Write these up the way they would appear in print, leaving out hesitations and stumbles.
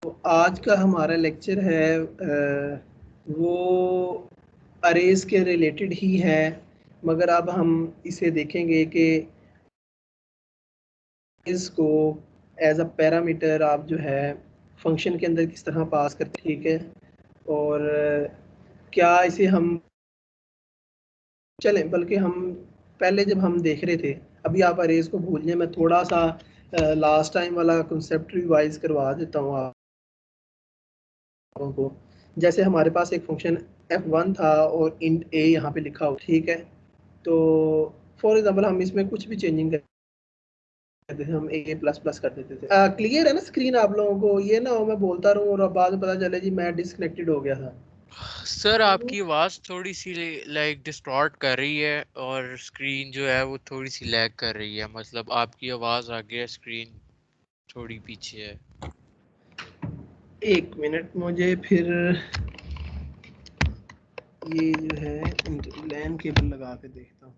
तो आज का हमारा लेक्चर है वो अरेज के रिलेटेड ही है, मगर अब हम इसे देखेंगे कि इसको एज अ पैरामीटर आप जो है फंक्शन के अंदर किस तरह पास करते, ठीक है। और क्या इसे हम चलें, बल्कि हम पहले जब हम देख रहे थे, अभी आप अरेज को भूल जाए, मैं थोड़ा सा लास्ट टाइम वाला कंसेप्ट रिवाइज करवा देता हूँ आपको। जैसे हमारे पास एक फंक्शन f1 था और इंट a यहाँ पे लिखा हो, ठीक है। तो फॉर एग्जांपल हम इसमें कुछ भी चेंजिंग करते थे, हम a प्लस प्लस कर देते थे। क्लियर है ना स्क्रीन आप लोगों को? ये ना हो मैं बोलता रहूँ और अब बाद में पता चले जी मैं डिस्कनेक्टेड हो गया था। सर आपकी आवाज थोड़ी सी लाइक डिस्टॉर्ट कर रही है और स्क्रीन जो है वो थोड़ी सी लैग कर रही है। मतलब आपकी आवाज आगे है, स्क्रीन थोड़ी पीछे है। एक मिनट, मुझे फिर ये जो है लैन केबल लगा के देखता हूँ।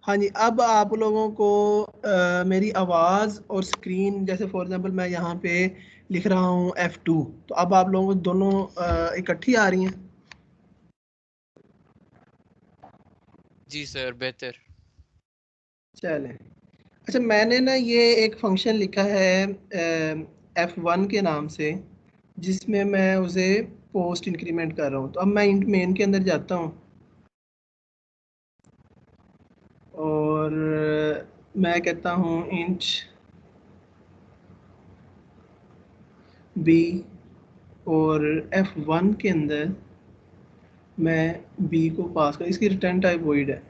हाँ जी, अब आप लोगों को मेरी आवाज़ और स्क्रीन, जैसे फॉर एग्जांपल मैं यहाँ पे लिख रहा हूँ F2, तो अब आप लोगों को दोनों इकट्ठी आ रही हैं। जी सर, बेहतर। चलें, अच्छा मैंने ना ये एक फंक्शन लिखा है F1 के नाम से, जिसमें मैं उसे पोस्ट इंक्रीमेंट कर रहा हूँ। तो अब मैं इंट मेन के अंदर जाता हूँ और मैं कहता हूँ इंट बी, और F1 के अंदर मैं बी को पास कर, इसकी रिटर्न टाइप वॉइड है,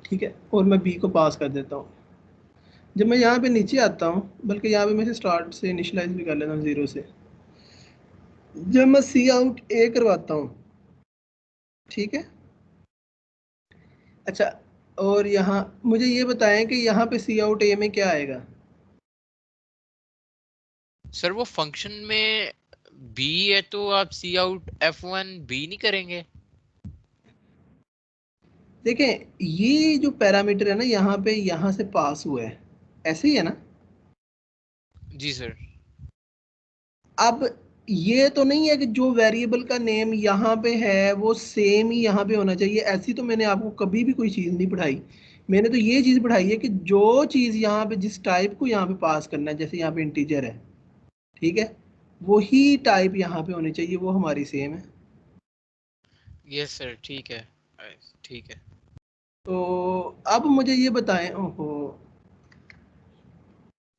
ठीक है। और मैं बी को पास कर देता हूँ। जब मैं यहाँ पे नीचे आता हूँ, बल्कि यहाँ पे मैं इसे स्टार्ट से इनिशलाइज भी कर लेता हूँ 0 से, जब मैं सी आउट ए करवाता हूँ, ठीक है। अच्छा, और यहाँ मुझे ये बताएं कि यहाँ पे सी आउट ए में क्या आएगा? सर वो फंक्शन में बी है तो आप सी आउट F1 बी नहीं करेंगे? देखें, ये जो पैरामीटर है ना यहाँ पे, यहाँ से पास हुआ है, ऐसे ही है ना। जी सर। अब ये तो नहीं है कि जो वेरिएबल का नेम यहाँ पे है वो सेम ही यहाँ पे होना चाहिए, ऐसी तो मैंने आपको कभी भी कोई चीज़ नहीं पढ़ाई। मैंने तो ये चीज़ पढ़ाई है कि जो चीज़ यहाँ पे जिस टाइप को यहाँ पे पास करना है, जैसे यहाँ पे इंटीजर है, ठीक है, वही टाइप यहाँ पे होनी चाहिए, वो हमारी सेम है। यस सर, ठीक है। ठीक है। तो अब मुझे ये बताएं, ओहो,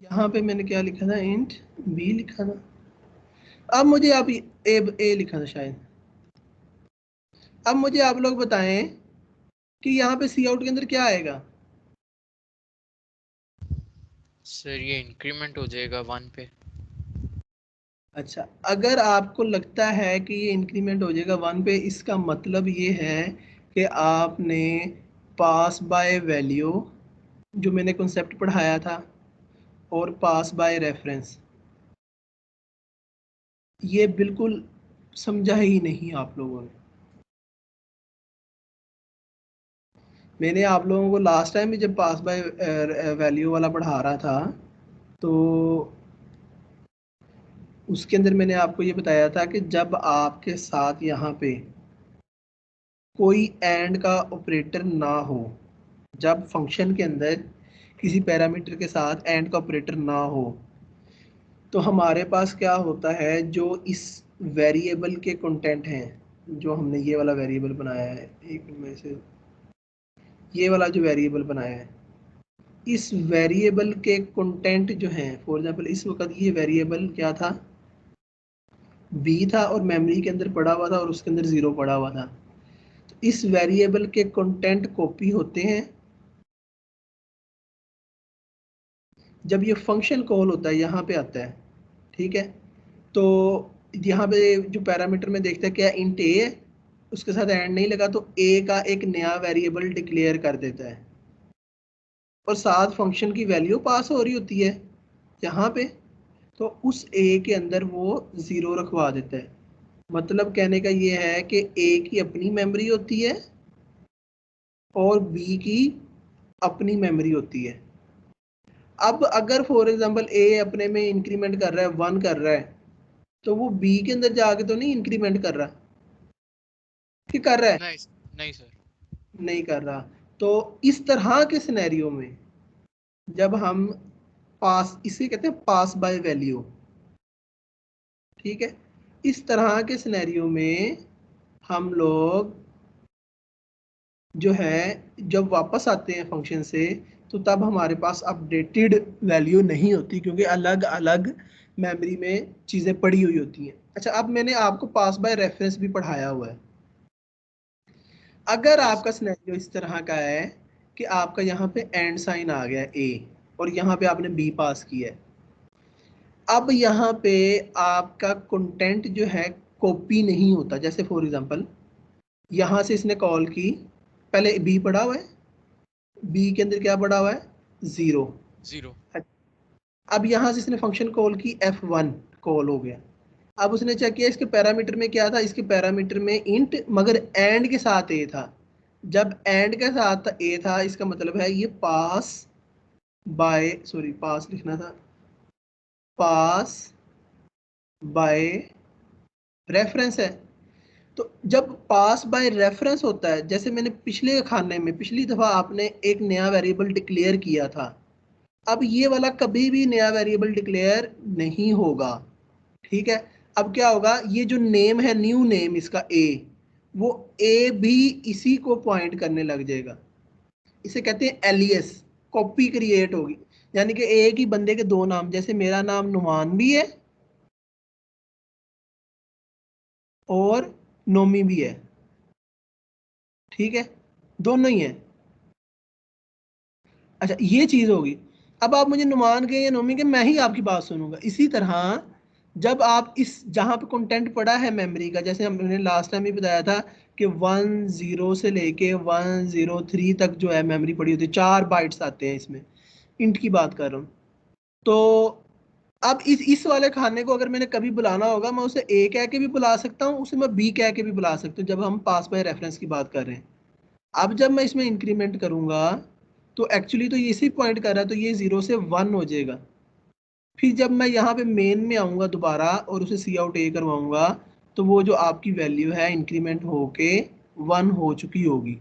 यहाँ पे मैंने क्या लिखा था? इंट बी लिखा था। अब मुझे आप ए लिखा था शायद। अब मुझे आप लोग बताएं कि यहाँ पे सी आउट के अंदर क्या आएगा? सर ये इंक्रीमेंट हो जाएगा 1 पे। अच्छा, अगर आपको लगता है कि ये इंक्रीमेंट हो जाएगा 1 पे, इसका मतलब ये है कि आपने पास बाय वैल्यू, जो मैंने कॉन्सेप्ट पढ़ाया था, और पास बाय रेफरेंस, ये बिल्कुल समझा ही नहीं आप लोगों ने। मैंने आप लोगों को लास्ट टाइम भी जब पास बाय वैल्यू वाला पढ़ा रहा था, तो उसके अंदर मैंने आपको ये बताया था कि जब आपके साथ यहाँ पे कोई एंड का ऑपरेटर ना हो, जब फंक्शन के अंदर किसी पैरामीटर के साथ एंड का ऑपरेटर ना हो, तो हमारे पास क्या होता है, जो इस वेरिएबल के कंटेंट हैं, जो हमने ये वाला वेरिएबल बनाया है, एक मिनट में से ये वाला जो वेरिएबल बनाया है, इस वेरिएबल के कंटेंट जो हैं, फॉर एग्जांपल इस वक्त ये वेरिएबल क्या था? बी था, और मेमोरी के अंदर पड़ा हुआ था, और उसके अंदर 0 पड़ा हुआ था। तो इस वेरिएबल के कंटेंट कॉपी होते हैं जब ये फंक्शन कॉल होता है, यहाँ पे आता है, ठीक है। तो यहाँ पे जो पैरामीटर में देखते हैं क्या इंट ए है, उसके साथ एंड नहीं लगा, तो ए का एक नया वेरिएबल डिक्लेयर कर देता है, और साथ फंक्शन की वैल्यू पास हो रही होती है यहाँ पे। तो उस ए के अंदर वो 0 रखवा देता है। मतलब कहने का ये है कि ए की अपनी मेमोरी होती है और बी की अपनी मेमोरी होती है। अब अगर फॉर एग्जांपल ए अपने में इंक्रीमेंट कर रहा है 1 कर रहा है, तो वो बी के अंदर जाके तो नहीं इंक्रीमेंट कर रहा, कि कर रहा है? नहीं नहीं सर। नहीं कर रहा। तो इस तरह के सिनेरियो में जब हम पास, इसे कहते हैं पास बाय वैल्यू, ठीक है, इस तरह के सिनेरियो में हम लोग जो है जब वापस आते हैं फंक्शन से, तो तब हमारे पास अपडेटेड वैल्यू नहीं होती, क्योंकि अलग अलग मेमोरी में चीज़ें पड़ी हुई होती हैं। अच्छा, अब मैंने आपको पास बाय रेफरेंस भी पढ़ाया हुआ है। अगर यस। आपका सिनेरियो इस तरह का है कि आपका यहाँ पे एंड साइन आ गया ए और यहाँ पे आपने बी पास किया है, अब यहाँ पे आपका कंटेंट जो है कॉपी नहीं होता। जैसे फॉर एग्जांपल यहाँ से इसने कॉल की, पहले बी पढ़ा हुआ है, बी के अंदर क्या पढ़ा हुआ है? 0। 0। अब यहाँ से इसने फंक्शन कॉल की, F1 कॉल हो गया। अब उसने चेक किया इसके पैरामीटर में क्या था, इसके पैरामीटर में इंट, मगर एंड के साथ ए था। जब एंड के साथ ए था, इसका मतलब है ये पास बाय, सॉरी पास लिखना था, पास बाय रेफरेंस है। तो जब पास बाय रेफरेंस होता है, जैसे मैंने पिछले खाने में पिछली दफा आपने एक नया वेरिएबल डिक्लेयर किया था, अब ये वाला कभी भी नया वेरिएबल डिक्लेयर नहीं होगा, ठीक है। अब क्या होगा, ये जो नेम है, न्यू नेम इसका ए, वो ए भी इसी को पॉइंट करने लग जाएगा। इसे कहते हैं एलियस, कॉपी क्रिएट होगी। यानी कि एक ही बंदे के दो नाम, जैसे मेरा नाम नुमान भी है और नोमी भी है, ठीक है, दोनों ही है। अच्छा, ये चीज होगी। अब आप मुझे नुमान के या नोमी के, मैं ही आपकी बात सुनूंगा। इसी तरह जब आप इस जहां पे कंटेंट पड़ा है मेमोरी का, जैसे हमने लास्ट टाइम भी बताया था कि 10 से लेके 103 तक जो है मेमोरी पड़ी होती है, 4 बाइट्स आते हैं इसमें, इंट की बात कर रहा हूँ। तो अब इस वाले खाने को अगर मैंने कभी बुलाना होगा, मैं उसे ए कह के भी बुला सकता हूँ, उसे मैं बी कह के भी बुला सकता हूँ, जब हम पास बाय रेफरेंस की बात कर रहे हैं। अब जब मैं इसमें इंक्रीमेंट करूंगा, तो एक्चुअली तो ये इसी पॉइंट कर रहा है, तो ये 0 से 1 हो जाएगा। फिर जब मैं यहाँ पे मेन में आऊंगा दोबारा और उसे सी आउट ए करवाऊंगा, तो वो जो आपकी वैल्यू है इंक्रीमेंट होके 1 हो चुकी होगी।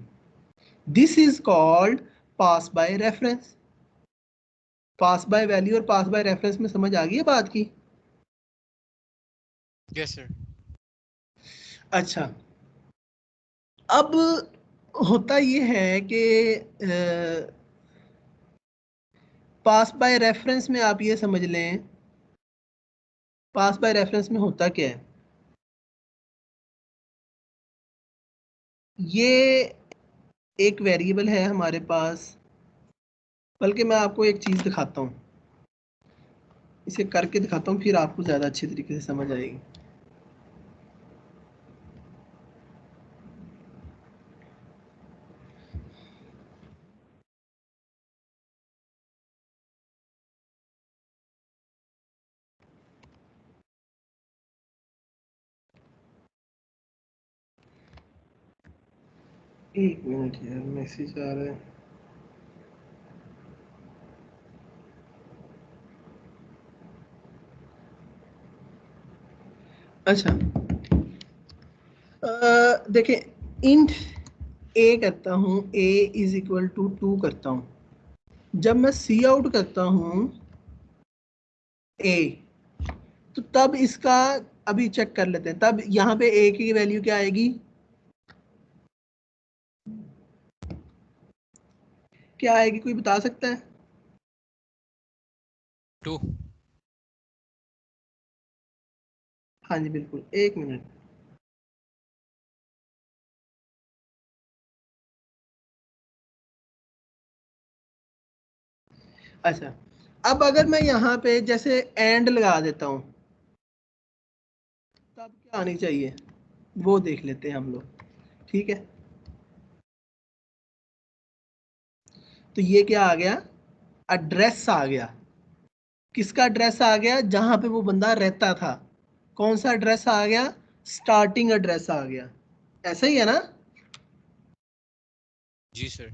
This is called pass by reference. Pass by value और पास बाय रेफरेंस में समझ आ गई है बात की? Yes sir. अच्छा, अब होता ये है कि पास बाय रेफरेंस में आप ये समझ लें, पास बाय रेफरेंस में होता क्या है, ये एक वेरिएबल है हमारे पास। बल्कि मैं आपको एक चीज़ दिखाता हूँ, इसे करके दिखाता हूँ, फिर आपको ज़्यादा अच्छी तरीके से समझ आएगी। एक मिनट यार, मैसेज आ रहा है। अच्छा, देखें, इंट ए करता हूँ, ए इज इक्वल टू 2 करता हूँ। जब मैं सी आउट करता हूँ ए, तो तब इसका, अभी चेक कर लेते हैं, तब यहाँ पे ए की वैल्यू क्या आएगी? क्या आएगी, कोई बता सकता है? 2। हाँ जी बिल्कुल, एक मिनट। अच्छा, अब अगर मैं यहाँ पे जैसे एंड लगा देता हूँ, तब क्या आनी चाहिए वो देख लेते हैं हम लोग, ठीक है। तो ये क्या आ गया? एड्रेस आ गया, किसका एड्रेस आ गया? जहां पे वो बंदा रहता था। कौन सा एड्रेस आ गया? स्टार्टिंग एड्रेस आ गया। ऐसा ही है ना? जी सर।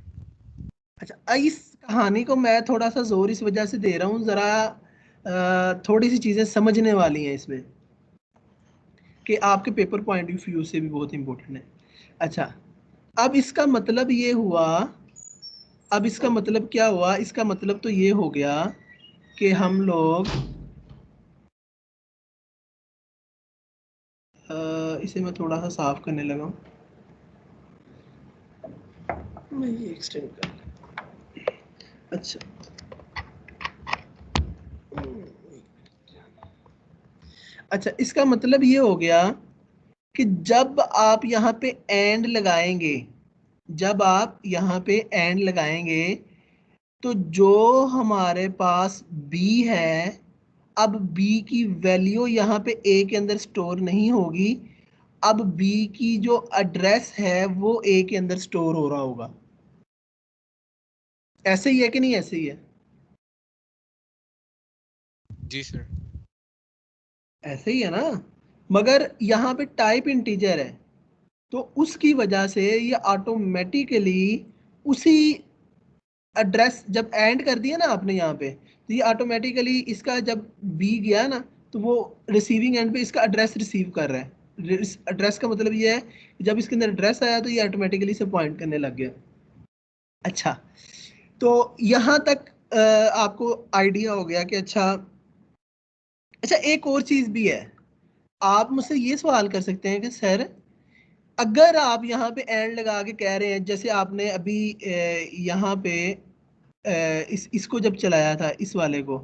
अच्छा, इस कहानी को मैं थोड़ा सा जोर इस वजह से दे रहा हूँ, जरा थोड़ी सी चीजें समझने वाली हैं इसमें, कि आपके पेपर पॉइंट ऑफ व्यू से भी बहुत इंपॉर्टेंट है। अच्छा, अब इसका मतलब ये हुआ, अब इसका मतलब क्या हुआ? इसका मतलब तो ये हो गया कि हम लोग इसे मैं थोड़ा सा साफ करने लगा हूँ। मैं ये एक्सटेंड कर, अच्छा, अच्छा, इसका मतलब ये हो गया कि जब आप यहाँ पे एंड लगाएंगे, जब आप यहाँ पे एंड लगाएंगे, तो जो हमारे पास b है, अब b की वैल्यू यहाँ पे a के अंदर स्टोर नहीं होगी, अब b की जो एड्रेस है वो a के अंदर स्टोर हो रहा होगा। ऐसे ही है कि नहीं? ऐसे ही है। जी सर। ऐसे ही है ना? मगर यहाँ पे टाइप इंटीजर है, तो उसकी वजह से ये ऑटोमेटिकली उसी एड्रेस, जब एंड कर दिया ना आपने यहाँ पे, तो ये ऑटोमेटिकली इसका जब बी गया ना, तो वो रिसीविंग एंड पे इसका एड्रेस रिसीव कर रहा है। एड्रेस का मतलब ये है कि जब इसके अंदर एड्रेस आया तो ये ऑटोमेटिकली से पॉइंट करने लग गया। अच्छा, तो यहाँ तक आपको आइडिया हो गया कि अच्छा। अच्छा, एक और चीज भी है। आप मुझसे ये सवाल कर सकते हैं कि सर, अगर आप यहाँ पे एंड लगा के कह रहे हैं, जैसे आपने अभी यहाँ पे इसको जब चलाया था, इस वाले को,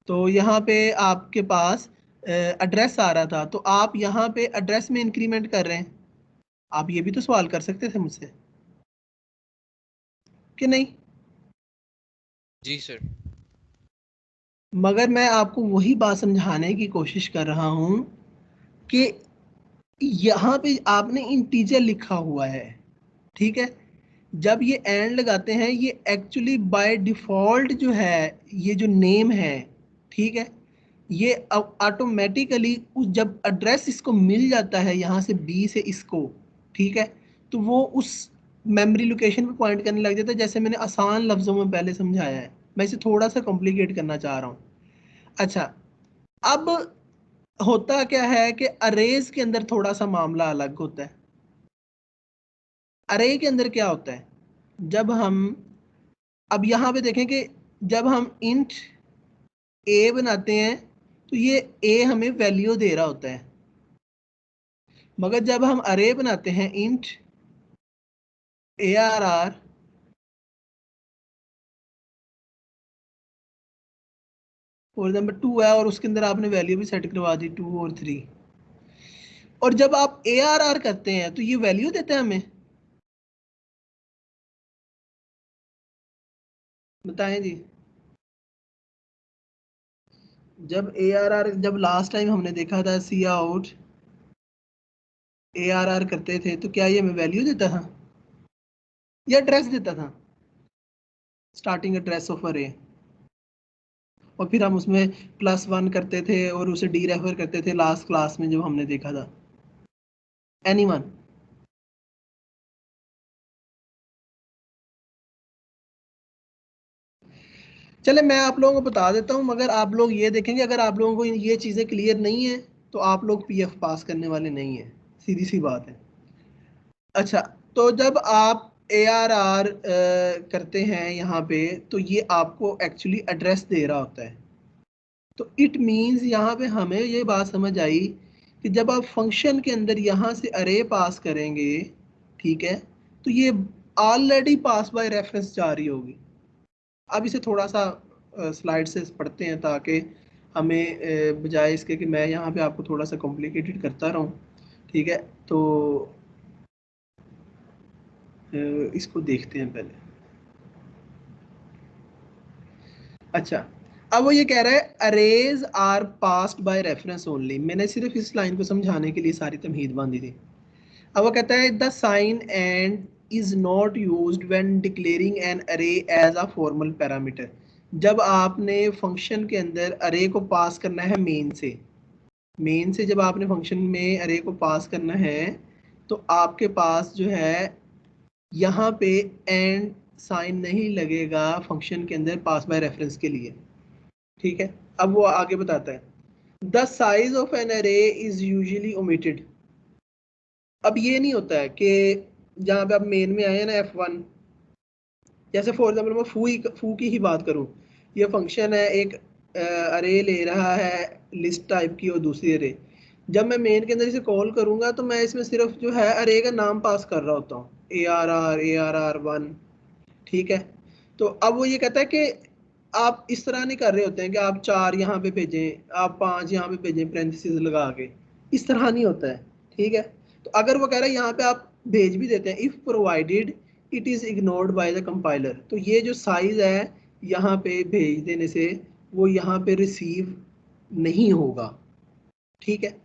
तो यहाँ पे आपके पास एड्रेस आ रहा था, तो आप यहाँ पे एड्रेस में इंक्रीमेंट कर रहे हैं। आप ये भी तो सवाल कर सकते थे मुझसे, कि नहीं? जी सर। मगर मैं आपको वही बात समझाने की कोशिश कर रहा हूँ कि यहाँ पे आपने इंटीजर लिखा हुआ है, ठीक है? जब ये एंड लगाते हैं, ये एक्चुअली बाय डिफॉल्ट जो है, ये जो नेम है, ठीक है, ये ऑटोमेटिकली उस जब एड्रेस इसको मिल जाता है यहाँ से बी से इसको, ठीक है, तो वो उस मेमोरी लोकेशन पे पॉइंट करने लग जाता है, जैसे मैंने आसान लफ्जों में पहले समझाया है। मैं इसे थोड़ा सा कॉम्प्लिकेट करना चाह रहा हूँ। अच्छा, अब होता क्या है कि अरेज के अंदर थोड़ा सा मामला अलग होता है। अरे के अंदर क्या होता है? जब हम, अब यहाँ पे देखें कि जब हम इंट ए बनाते हैं, तो ये ए हमें वैल्यू दे रहा होता है। मगर जब हम अरे बनाते हैं, इंट ARR, फॉर एग्जाम्पल 2 है और उसके अंदर आपने वैल्यू भी सेट करवा दी 2 और 3, और जब आप ARR करते हैं तो ये वैल्यू देता है हमें। बताएं जी। जब ARR, जब लास्ट टाइम हमने देखा था सी आउट ARR करते थे, तो क्या ये हमें वैल्यू देता था या एड्रेस देता था? स्टार्टिंग एड्रेस ऑफ अरे, और फिर हम उसमें +1 करते थे और उसे डी रेफर करते थे लास्ट क्लास में जब हमने देखा था। एनीवन? चले, मैं आप लोगों को बता देता हूँ, मगर आप लोग ये देखेंगे, अगर आप लोगों को ये चीज़ें क्लियर नहीं है तो आप लोग PF पास करने वाले नहीं है, सीधी सी बात है। अच्छा, तो जब आप ARR करते हैं यहाँ पे, तो ये आपको एक्चुअली एड्रेस दे रहा होता है। तो इट मीन्स यहाँ पे हमें ये बात समझ आई कि जब आप फंक्शन के अंदर यहाँ से अरे पास करेंगे, ठीक है, तो ये ऑलरेडी पास बाय रेफरेंस जा रही होगी। अब इसे थोड़ा सा स्लाइड से पढ़ते हैं, ताकि हमें बजाय इसके कि मैं यहाँ पे आपको थोड़ा सा कॉम्प्लिकेटेड करता रहूँ, ठीक है, तो इसको देखते हैं पहले। अच्छा, अब वो ये कह रहा है arrays are passed by reference only. मैंने सिर्फ इस लाइन को समझाने के लिए सारी तमहीद बांधी थी। अब वो कहता है the sign and is not used when declaring an array as a formal parameter. जब आपने फंक्शन के अंदर अरे को पास करना है मेन से जब आपने फंक्शन में अरे को पास करना है तो आपके पास जो है यहाँ पे एंड साइन नहीं लगेगा फंक्शन के अंदर पास बाय रेफरेंस के लिए। ठीक है, अब वो आगे बताता है द साइज ऑफ एन अरे इज यूजुअली ओमिटेड। अब ये नहीं होता है कि जहाँ पे आप मेन में आए हैं ना F1, जैसे फॉर एग्जाम्पल मैं फू की ही बात करूँ, ये फंक्शन है एक अरे ले रहा है लिस्ट टाइप की और दूसरी अरे। जब मैं मेन के अंदर इसे कॉल करूंगा तो मैं इसमें सिर्फ जो है अरे का नाम पास कर रहा होता हूँ, ARR1। ठीक है, तो अब वो ये कहता है कि आप इस तरह नहीं कर रहे होते हैं कि आप 4 यहाँ पे भेजें, आप 5 यहाँ पे भेजें पैरेंथेसिस लगा के, इस तरह नहीं होता है। ठीक है, तो अगर वो कह रहा है यहाँ पे आप भेज भी देते हैं if provided it is ignored by the compiler, तो ये जो साइज है यहाँ पे भेज देने से वो यहाँ पे रिसीव नहीं होगा। ठीक है,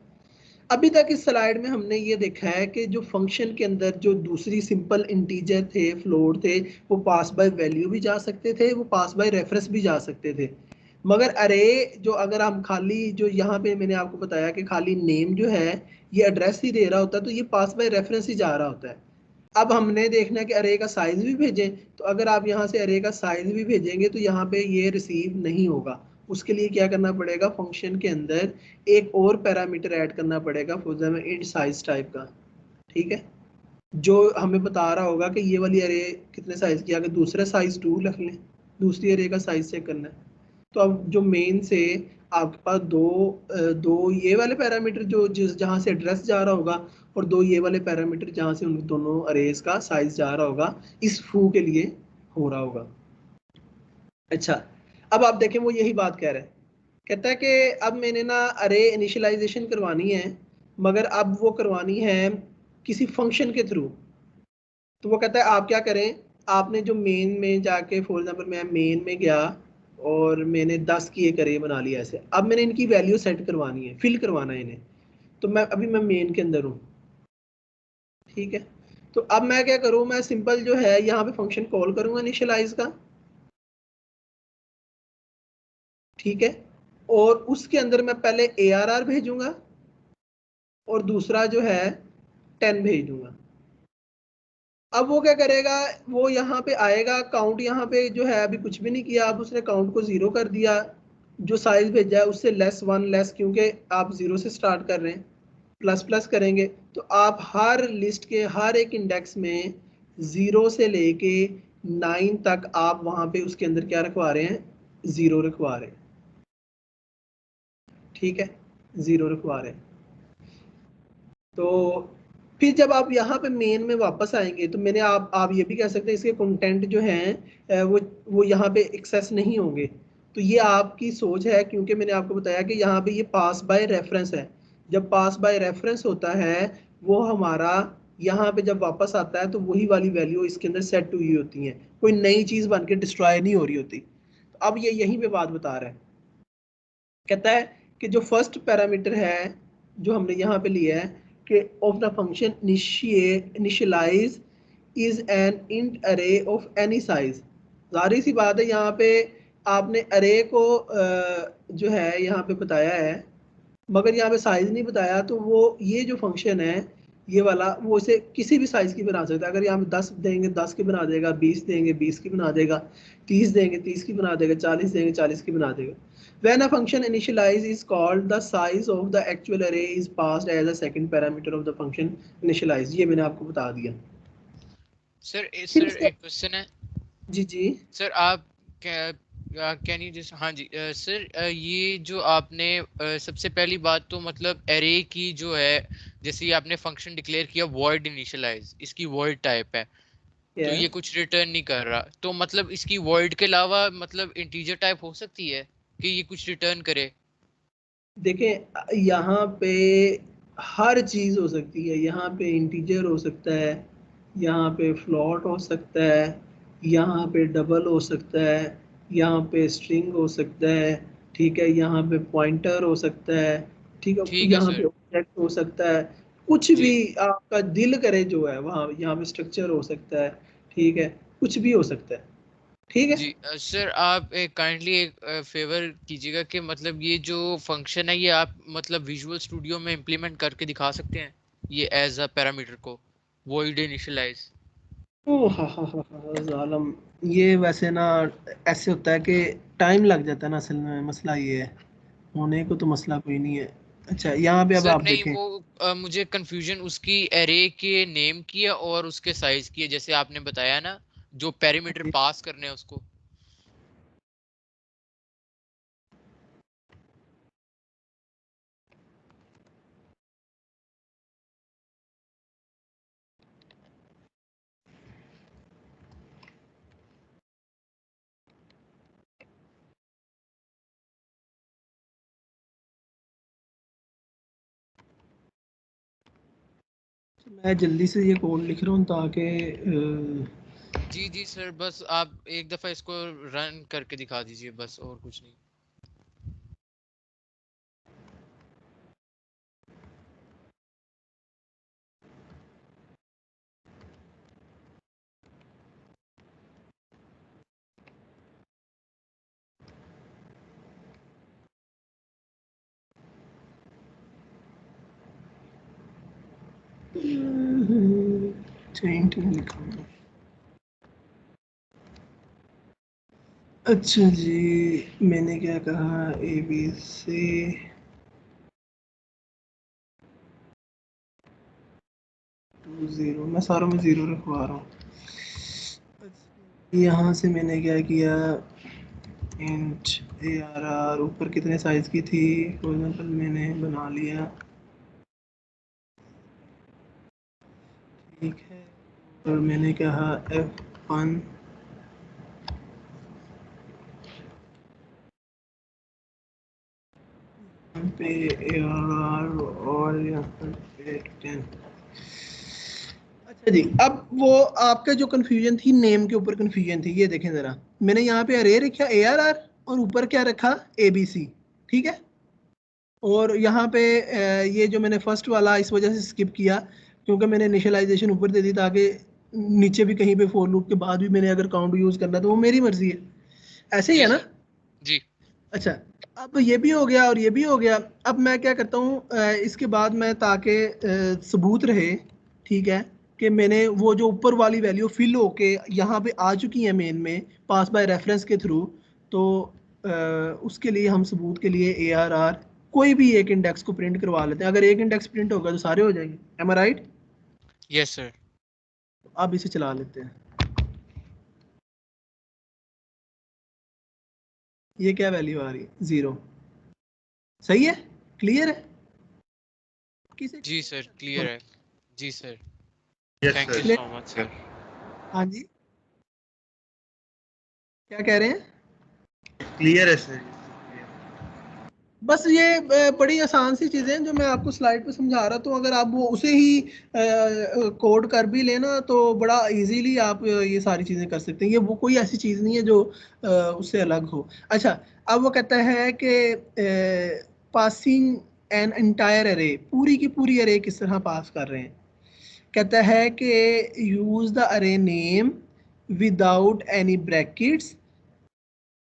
अभी तक इस स्लाइड में हमने ये देखा है कि जो फंक्शन के अंदर जो दूसरी सिंपल इंटीजर थे, फ्लोट थे, वो पास बाय वैल्यू भी जा सकते थे, वो पास बाय रेफरेंस भी जा सकते थे। मगर अरे जो अगर हम खाली जो यहाँ पे मैंने आपको बताया कि खाली नेम जो है ये एड्रेस ही दे रहा होता है तो ये पास बाय रेफरेंस ही जा रहा होता है। अब हमने देखना है कि अरे का साइज भी भेजें, तो अगर आप यहाँ से अरे का साइज भी भेजेंगे तो यहाँ पे ये रिसीव नहीं होगा। उसके लिए क्या करना पड़ेगा, फंक्शन के अंदर एक और पैरामीटर ऐड करना पड़ेगा for example int size type का। ठीक है, जो हमें बता रहा होगा कि ये वाली अरे कितने साइज की, अगर दूसरा साइज 2 रख लें, दूसरी अरे का साइज चेक करना है। तो अब जो मेन से आपके पास दो ये वाले पैरामीटर जो जिस जहाँ से एड्रेस जा रहा होगा और दो ये वाले पैरामीटर जहाँ से उन दोनों अरेज का साइज जा रहा होगा, इस फू के लिए हो रहा होगा। अच्छा, अब आप देखें वो यही बात कह रहे हैं, कहता है कि अब मैंने ना अरे इनिशियलाइजेशन करवानी है, मगर अब वो करवानी है किसी फंक्शन के थ्रू। तो वो कहता है आप क्या करें, आपने जो मेन में जाके फॉर एग्जांपल मैं मेन में गया और मैंने 10 की एक अरे बना लिया ऐसे, अब मैंने इनकी वैल्यू सेट करवानी है, फिल करवाना है इन्हें। तो मैं मेन के अंदर हूँ। ठीक है, तो अब मैं क्या करूँ, मैं सिंपल जो है यहाँ पे फंक्शन कॉल करूंगा इनिशियलाइज का। ठीक है, और उसके अंदर मैं पहले ARR भेजूंगा और दूसरा जो है 10 भेज दूंगा। अब वो क्या करेगा, वो यहाँ पे आएगा, काउंट यहाँ पे जो है अभी कुछ भी नहीं किया, अब उसने काउंट को 0 कर दिया, जो साइज भेजा है उससे -1 लेस, क्योंकि आप 0 से स्टार्ट कर रहे हैं, प्लस प्लस करेंगे तो आप हर लिस्ट के हर एक इंडेक्स में 0 से लेके 9 तक आप वहां पे उसके अंदर क्या रखवा रहे हैं, 0 रखवा रहे हैं। ठीक है, 0 रखवा रहे हैं। तो फिर जब आप यहाँ पे मेन में वापस आएंगे तो मैंने आप ये भी कह सकते हैं इसके कंटेंट जो हैं वो यहाँ पे एक्सेस नहीं होंगे। तो ये आपकी सोच है, क्योंकि मैंने आपको बताया कि यहाँ पे ये पास बाय रेफरेंस है। जब पास बाय रेफरेंस होता है वो हमारा यहाँ पे जब वापस आता है तो वही वाली वैल्यू इसके अंदर सेट हुई होती है, कोई नई चीज बन के डिस्ट्रॉय नहीं हो रही होती। तो अब ये यहीं पे बात बता रहा है, कहता है कि जो फर्स्ट पैरामीटर है जो हमने यहाँ पे लिया है कि of the function initialize is an int array of any size. जाहिर सी बात है यहाँ पे आपने अरे को जो है यहाँ पे बताया है, मगर यहाँ पे साइज नहीं बताया, तो वो ये जो फंक्शन है ये वाला वो इसे किसी भी साइज की बना सकता है। अगर यहाँ पे 10 देंगे 10 की बना देगा, 20 देंगे 20 की बना देगा, 30 देंगे 30 की बना देगा, 40 देंगे 40 की बना देगा। When a function initialize is called, the size of the actual array is passed as a second parameter of the function initialize। ये मैंने आपको बता दिया। फिर सर इसके एक क्वेश्चन है। जी जी सर आप कैन यू जस्ट, हाँ जी सर, ये जो आपने सबसे पहली बात तो मतलब एरे की जो है, जैसे ये आपने फंक्शन डिक्लेयर किया void initialize, इसकी void टाइप है, तो क्या ये कुछ रिटर्न नहीं कर रहा, तो मतलब इसकी void के अलावा मतलब इंटीजर टाइप हो सकती है कि ये कुछ रिटर्न करे? देखें यहाँ पे हर चीज हो सकती है, यहाँ पे इंटीजर हो सकता है, यहाँ पे फ्लॉट हो सकता है, यहाँ पे डबल हो सकता है, यहाँ पे स्ट्रिंग हो सकता है। ठीक है, यहाँ पे पॉइंटर हो सकता है। ठीक है, ठीक है यहाँ पे सर। ऑब्जेक्ट हो सकता है, कुछ जी। भी आपका दिल करे जो है वहाँ, यहाँ पे स्ट्रक्चर हो सकता है। ठीक है, कुछ भी हो सकता है। ठीक है जी सर, आप एक काइंडली एक फेवर कीजिएगा कि मतलब ये जो फंक्शन है ये आप मतलब विजुअल स्टूडियो में इम्प्लीमेंट करके दिखा सकते हैं ये एज अ पैरामीटर को, वॉइड इनिशियलाइज। ओह जालम, ये वैसे ना ऐसे होता है कि टाइम लग जाता है ना, असल में मसला ये है, होने को तो मसला कोई नहीं है। अच्छा यहाँ पे अब सर आप नहीं, देखें, वो मुझे कंफ्यूजन उसकी एरे के नेम की है और उसके साइज की है, जैसे आपने बताया ना जो पैरामीटर पास करने हैं उसको। मैं जल्दी से ये कोड लिख रहा हूँ ताकि जी जी सर, बस आप एक दफा इसको रन करके दिखा दीजिए बस, और कुछ नहीं। लिखा हूँ। अच्छा जी, मैंने क्या कहा, ए बी सी 20, मैं सारों में 0 रखवा रहा हूँ। यहाँ से मैंने क्या किया, इंट ARR ऊपर कितने साइज की थी फॉर एग्जाम्पल मैंने बना लिया, ठीक है। और मैंने कहा F1 पे ARR और यहाँ पे 10। अच्छा जी, अब वो आपका जो कंफ्यूजन थी नेम के ऊपर कंफ्यूजन थी, ये देखें ज़रा, मैंने यहाँ पे अरे रखा ARR और ऊपर क्या रखा ABC, ठीक है। और यहाँ पे ये जो मैंने फर्स्ट वाला इस वजह से स्किप किया क्योंकि मैंने इनिशियलाइजेशन ऊपर दे दी ताकि नीचे भी कहीं पे फॉर लूप के बाद भी मैंने अगर काउंट यूज़ करना तो वो मेरी मर्जी है, ऐसे ही जी है ना। सर। जी अच्छा, अब ये भी हो गया और ये भी हो गया। अब मैं क्या करता हूँ, इसके बाद मैं ताकि सबूत रहे, ठीक है, कि मैंने वो जो ऊपर वाली वैल्यू फिल होके यहाँ पे आ चुकी है मेन में पास बाय रेफरेंस के थ्रू, तो उसके लिए हम सबूत के लिए ARR कोई भी एक इंडेक्स को प्रिंट करवा लेते हैं। अगर एक इंडेक्स प्रिंट होगा तो सारे हो जाएंगे, एम आई राइट। Yes sir. अब इसे चला लेते हैं, ये क्या वैल्यू आ रही है, 0, सही है, क्लियर है, किसे जी क्लियर सर नहीं क्लियर है? है। जी sir. Yes thank you sir. Clear, so much sir. हाँ जी, क्या कह रहे हैं। क्लियर है सर। बस ये बड़ी आसान सी चीज़ें हैं जो मैं आपको स्लाइड पे समझा रहा, तो अगर आप वो उसे ही कोड कर भी लेना तो बड़ा इजीली आप ये सारी चीज़ें कर सकते हैं। ये वो कोई ऐसी चीज़ नहीं है जो उससे अलग हो। अच्छा, अब वो कहता है कि पासिंग एन एंटायर अरे, पूरी की पूरी अरे किस तरह पास कर रहे हैं। कहता है कि use the array name without any brackets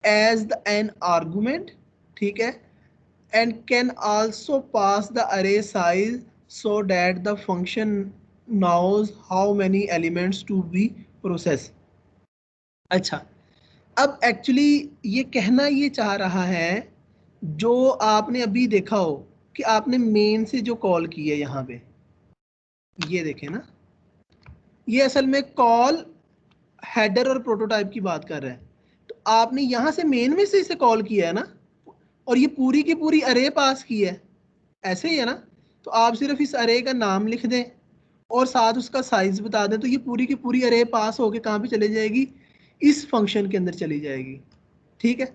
as the an argument, ठीक है, and can also pass the array size so that the function knows how many elements to be processed। अच्छा, अब एक्चुअली ये कहना ये चाह रहा है, जो आपने अभी देखा हो कि आपने मेन से जो कॉल की है यहाँ पे, ये देखें ना, ये असल में कॉल हेडर और प्रोटोटाइप की बात कर रहा है। तो आपने यहाँ से मेन में से इसे कॉल किया है ना, और ये पूरी की पूरी अरे पास की है, ऐसे ही है ना। तो आप सिर्फ इस अरे का नाम लिख दें और साथ उसका साइज बता दें, तो ये पूरी की पूरी अरे पास होके कहाँ पे चले जाएगी, इस फंक्शन के अंदर चली जाएगी, ठीक है।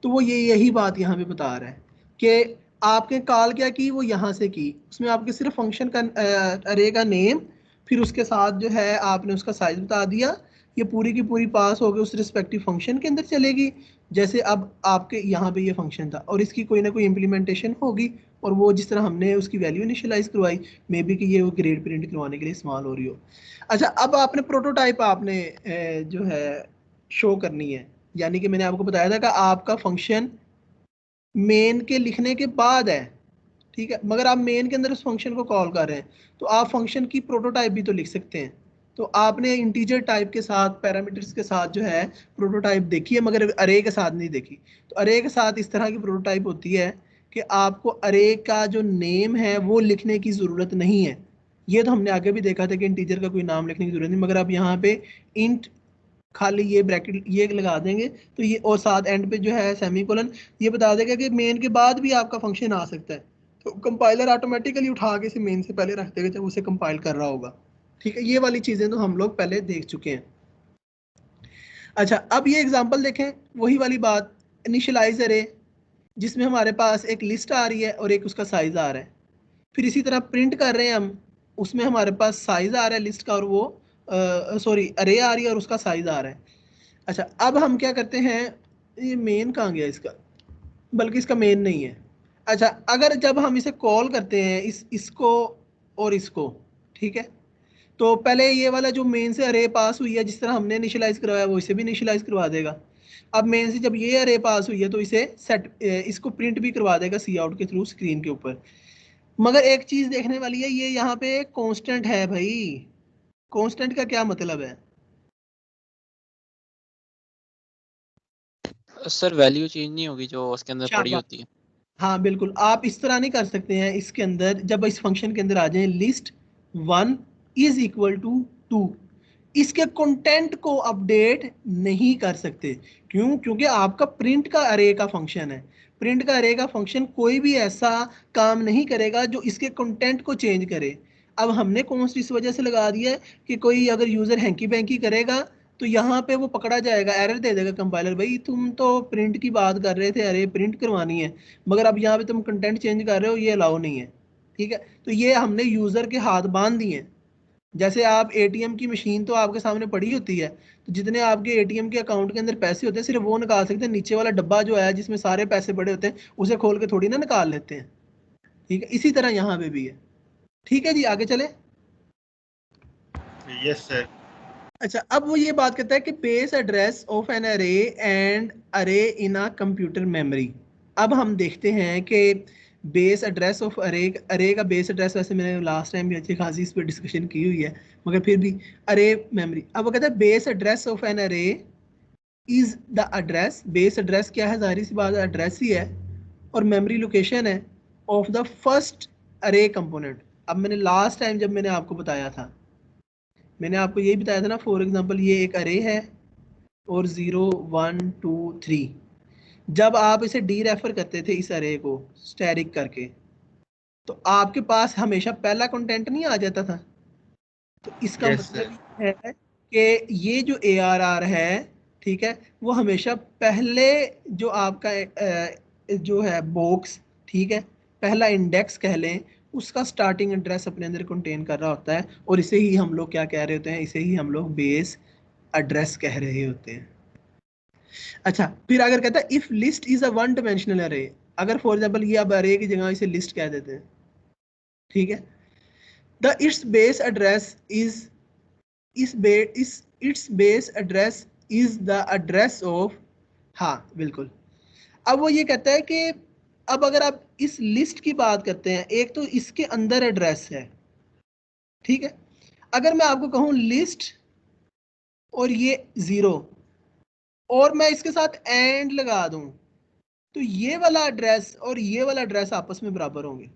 तो वो ये यही बात यहाँ पे बता रहा है कि आपने कॉल क्या की, वो यहाँ से की, उसमें आपके सिर्फ फंक्शन का अरे का नेम, फिर उसके साथ जो है आपने उसका साइज बता दिया, ये पूरी की पूरी पास होकर उस रिस्पेक्टिव फंक्शन के अंदर चलेगी। जैसे अब आपके यहाँ पे ये फंक्शन था और इसकी कोई ना कोई इम्प्लीमेंटेशन होगी, और वो जिस तरह हमने उसकी वैल्यू इनिशियलाइज करवाई, मे बी कि ये वो ग्रेड प्रिंट करवाने के लिए इस्तेमाल हो रही हो। अच्छा, अब आपने प्रोटोटाइप आपने जो है शो करनी है। यानी कि मैंने आपको बताया था कि आपका फंक्शन मेन के लिखने के बाद है, ठीक है, मगर आप मेन के अंदर उस फंक्शन को कॉल कर रहे हैं, तो आप फंक्शन की प्रोटोटाइप भी तो लिख सकते हैं। तो आपने इंटीजर टाइप के साथ पैरामीटर्स के साथ जो है प्रोटोटाइप देखी है, मगर अरे के साथ नहीं देखी। तो अरे के साथ इस तरह की प्रोटोटाइप होती है कि आपको अरे का जो नेम है वो लिखने की ज़रूरत नहीं है। ये तो हमने आगे भी देखा था कि इंटीजर का कोई नाम लिखने की ज़रूरत नहीं, मगर अब यहाँ पे इंट खाली ये ब्रैकेट ये लगा देंगे तो ये, और साथ एंड पे जो है सेमीकोलन, ये बता देगा कि मेन के बाद भी आपका फंक्शन आ सकता है। तो कंपाइलर ऑटोमेटिकली उठा के इसे मेन से पहले रख देगा जब उसे कंपाइल कर रहा होगा। ठीक है, ये वाली चीज़ें तो हम लोग पहले देख चुके हैं। अच्छा, अब ये एग्जांपल देखें, वही वाली बात, इनिशियलाइज अरे जिसमें हमारे पास एक लिस्ट आ रही है और एक उसका साइज आ रहा है। फिर इसी तरह प्रिंट कर रहे हैं हम, उसमें हमारे पास साइज आ रहा है लिस्ट का और वो सॉरी अरे आ रही है और उसका साइज आ रहा है। अच्छा, अब हम क्या करते हैं, ये मेन कहाँ गया इसका, बल्कि इसका मेन नहीं है। अच्छा, अगर जब हम इसे कॉल करते हैं इसको और इसको, ठीक है, तो पहले ये वाला जो मेन से अरे पास हुई है, जिस तरह हमने इनिशियलाइज करवाया वो इसे भी इनिशियलाइज करवा देगा। अब मेन से जब ये अरे पास हुई है तो इसे सेट इसको प्रिंट भी करवा देगा सी आउट के थ्रू स्क्रीन के ऊपर। मगर एक चीज देखने वाली है, ये यहाँ पे कांस्टेंट है भाई। कांस्टेंट का क्या मतलब है? सर वैल्यू चेंज नहीं होगी जो उसके अंदर पड़ी शाबाश, होती है। हाँ बिल्कुल, आप इस तरह नहीं कर सकते हैं इसके अंदर, जब इस फंक्शन के अंदर आ जाए लिस्ट 1 इज इक्वल टू 2, इसके कंटेंट को अपडेट नहीं कर सकते। क्यों? क्योंकि आपका प्रिंट का अरे का फंक्शन है। प्रिंट का अरे का फंक्शन कोई भी ऐसा काम नहीं करेगा जो इसके कंटेंट को चेंज करे। अब हमने कॉन्स्ट इस वजह से लगा दिया है कि कोई अगर यूजर हैंकी बैंकी करेगा तो यहाँ पे वो पकड़ा जाएगा, एरर दे देगा कंपाइलर, भाई तुम तो प्रिंट की बात कर रहे थे, अरे प्रिंट करवानी है, मगर अब यहाँ पे तुम कंटेंट चेंज कर रहे हो, ये अलाउ नहीं है। ठीक है, तो ये हमने यूजर के हाथ बांध दिए हैं। जैसे आप एटीएम की मशीन तो आपके सामने पड़ी होती है, तो जितने आपके एटीएम के अकाउंट के अंदर पैसे होते हैं सिर्फ वो निकाल सकते हैं, नीचे वाला डब्बा जो है जिसमें सारे पैसे पड़े होते हैं उसे खोल के थोड़ी ना निकाल लेते हैं। ठीक है, इसी तरह यहाँ पे भी है। ठीक है जी, आगे चले। Yes sir. अच्छा, अब वो ये बात करता है कि बेस एड्रेस ऑफ एन अरे एंड अरे इन अ कंप्यूटर मेमोरी। अब हम देखते हैं कि बेस एड्रेस ऑफ अरे, अरे का बेस एड्रेस वैसे मैंने लास्ट टाइम भी अच्छी खासी इस पर डिस्कशन की हुई है, मगर फिर भी अरे मेमोरी। अब वो कहता है बेस एड्रेस ऑफ एन अरे is the address, base address क्या है, जाहिर सी बात एड्रेस ही है, और मेमोरी लोकेशन है ऑफ द फर्स्ट अरे कंपोनेंट। अब मैंने लास्ट टाइम जब मैंने आपको बताया था, मैंने आपको यही बताया था ना, फॉर एग्जांपल ये एक अरे है और 0 1 2 3, जब आप इसे डी रेफर करते थे इस अरे को स्टैरिक करके, तो आपके पास हमेशा पहला कंटेंट नहीं आ जाता था। तो इसका यस सर। मतलब ये है कि ये जो ARR है, ठीक है, वो हमेशा पहले जो आपका जो है बॉक्स, ठीक है, पहला इंडेक्स कह लें, उसका स्टार्टिंग एड्रेस अपने अंदर कंटेन कर रहा होता है, और इसे ही हम लोग क्या कह रहे होते हैं, इसे ही हम लोग बेस एड्रेस कह रहे होते हैं। अच्छा, फिर अगर कहता है if list is a one dimensional अरे, अगर फॉर एग्जांपल ये अब अरे की जगह इसे लिस्ट कह देते हैं, ठीक है, the it's base address is it's base address is the address of, हाँ बिल्कुल। अब वो ये कहता है कि अब अगर आप इस लिस्ट की बात करते हैं, एक तो इसके अंदर एड्रेस है, ठीक है, अगर मैं आपको कहूं लिस्ट और ये 0 और मैं इसके साथ एंड लगा दूं, तो ये वाला एड्रेस और ये वाला एड्रेस आपस में बराबर होंगे।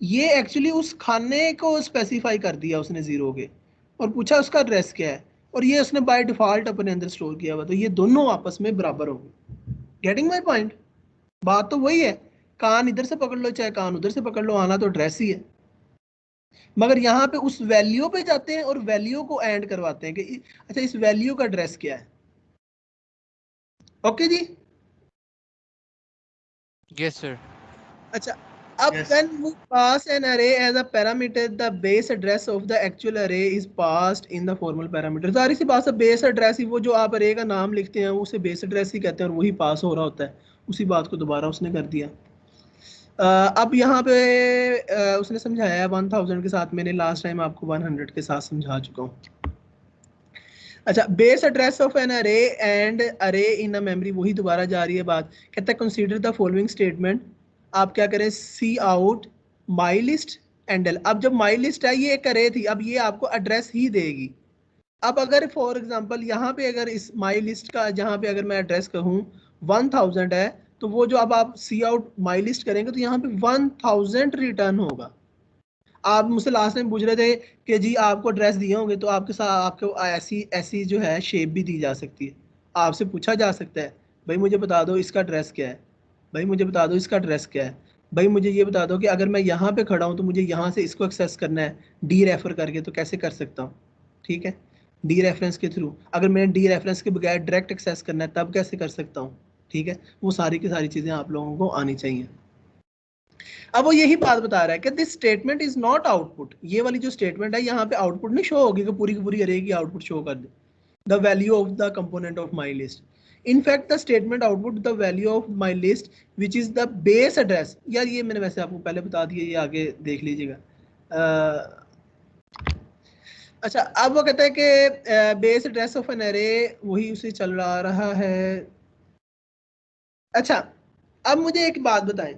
ये एक्चुअली उस खाने को स्पेसिफाई कर दिया उसने 0 के, और पूछा उसका एड्रेस क्या है, और ये उसने बाय डिफॉल्ट अपने अंदर स्टोर किया हुआ, तो ये दोनों आपस में बराबर होंगे। Getting my point? बात तो वही है, कान इधर से पकड़ लो चाहे कान उधर से पकड़ लो, आना तो एड्रेस ही है। मगर यहाँ पे उस वैल्यू पे जाते हैं और वैल्यू को एंड करवाते हैं कि अच्छा इस वैल्यू का एड्रेस क्या है। ओके जी। Yes sir. अच्छा, अब Yes. when we pass an array as a parameter, the base address of the actual array is passed in the formal parameter। सारी सी बात है, बेस एड्रेस ही, वो जो आप अरे का नाम लिखते हैं उसे बेस एड्रेस ही कहते हैं, और वही पास हो रहा होता है। उसी बात को दोबारा उसने कर दिया। अब यहाँ पे उसने समझाया है 1000 के साथ, मैंने लास्ट टाइम आपको 100 के साथ समझा चुका हूँ। अच्छा, बेस एड्रेस ऑफ एन अरे एंड अरे इन अ मेमोरी, वही दोबारा जा रही है बात। कहता है कंसीडर द फॉलोइंग स्टेटमेंट, आप क्या करें, c out my list end L. अब जब माई लिस्ट है ये एक अरे थी, अब ये आपको एड्रेस ही देगी। अब अगर फॉर एग्जांपल यहाँ पे अगर इस माई लिस्ट का जहाँ पे अगर मैं एड्रेस कहूँ 1000 है, तो वो जो अब आप सी आउट माई लिस्ट करेंगे तो यहाँ पे 1000 रिटर्न होगा। आप मुझसे लास्ट टाइम पूछ रहे थे कि जी आपको एड्रेस दिए होंगे तो आपके साथ आपको ऐसी ऐसी जो है शेप भी दी जा सकती है। आपसे पूछा जा सकता है भाई मुझे बता दो इसका एड्रेस क्या है, भाई मुझे बता दो इसका एड्रेस क्या है, भाई मुझे ये बता दो कि अगर मैं यहाँ पे खड़ा हूँ तो मुझे यहाँ से इसको एक्सेस करना है डी रेफर करके, तो कैसे कर सकता हूँ? ठीक है, डी रेफरेंस के थ्रू। अगर मैंने डी रेफरेंस के बगैर डायरेक्ट एक्सेस करना है तब कैसे कर सकता हूँ? ठीक है, वो सारी की सारी चीज़ें आप लोगों को आनी चाहिए। अब वो यही बात बता रहा है कि this statement is not output. ये वाली जो स्टेटमेंट है यहाँ पे आउटपुट नहीं शो होगी कि पूरी की पूरी अरे की आउटपुट शो कर दे the value of the component of my list. In fact the statement output the value of my list which is the base address. यार ये मैंने वैसे आपको पहले बता दिया, ये आगे देख लीजिएगा। अच्छा, अब वो कहता है कि बेस एड्रेस ऑफ एन अरे वही उसे चल रहा है। अच्छा, अब मुझे एक बात बताएं,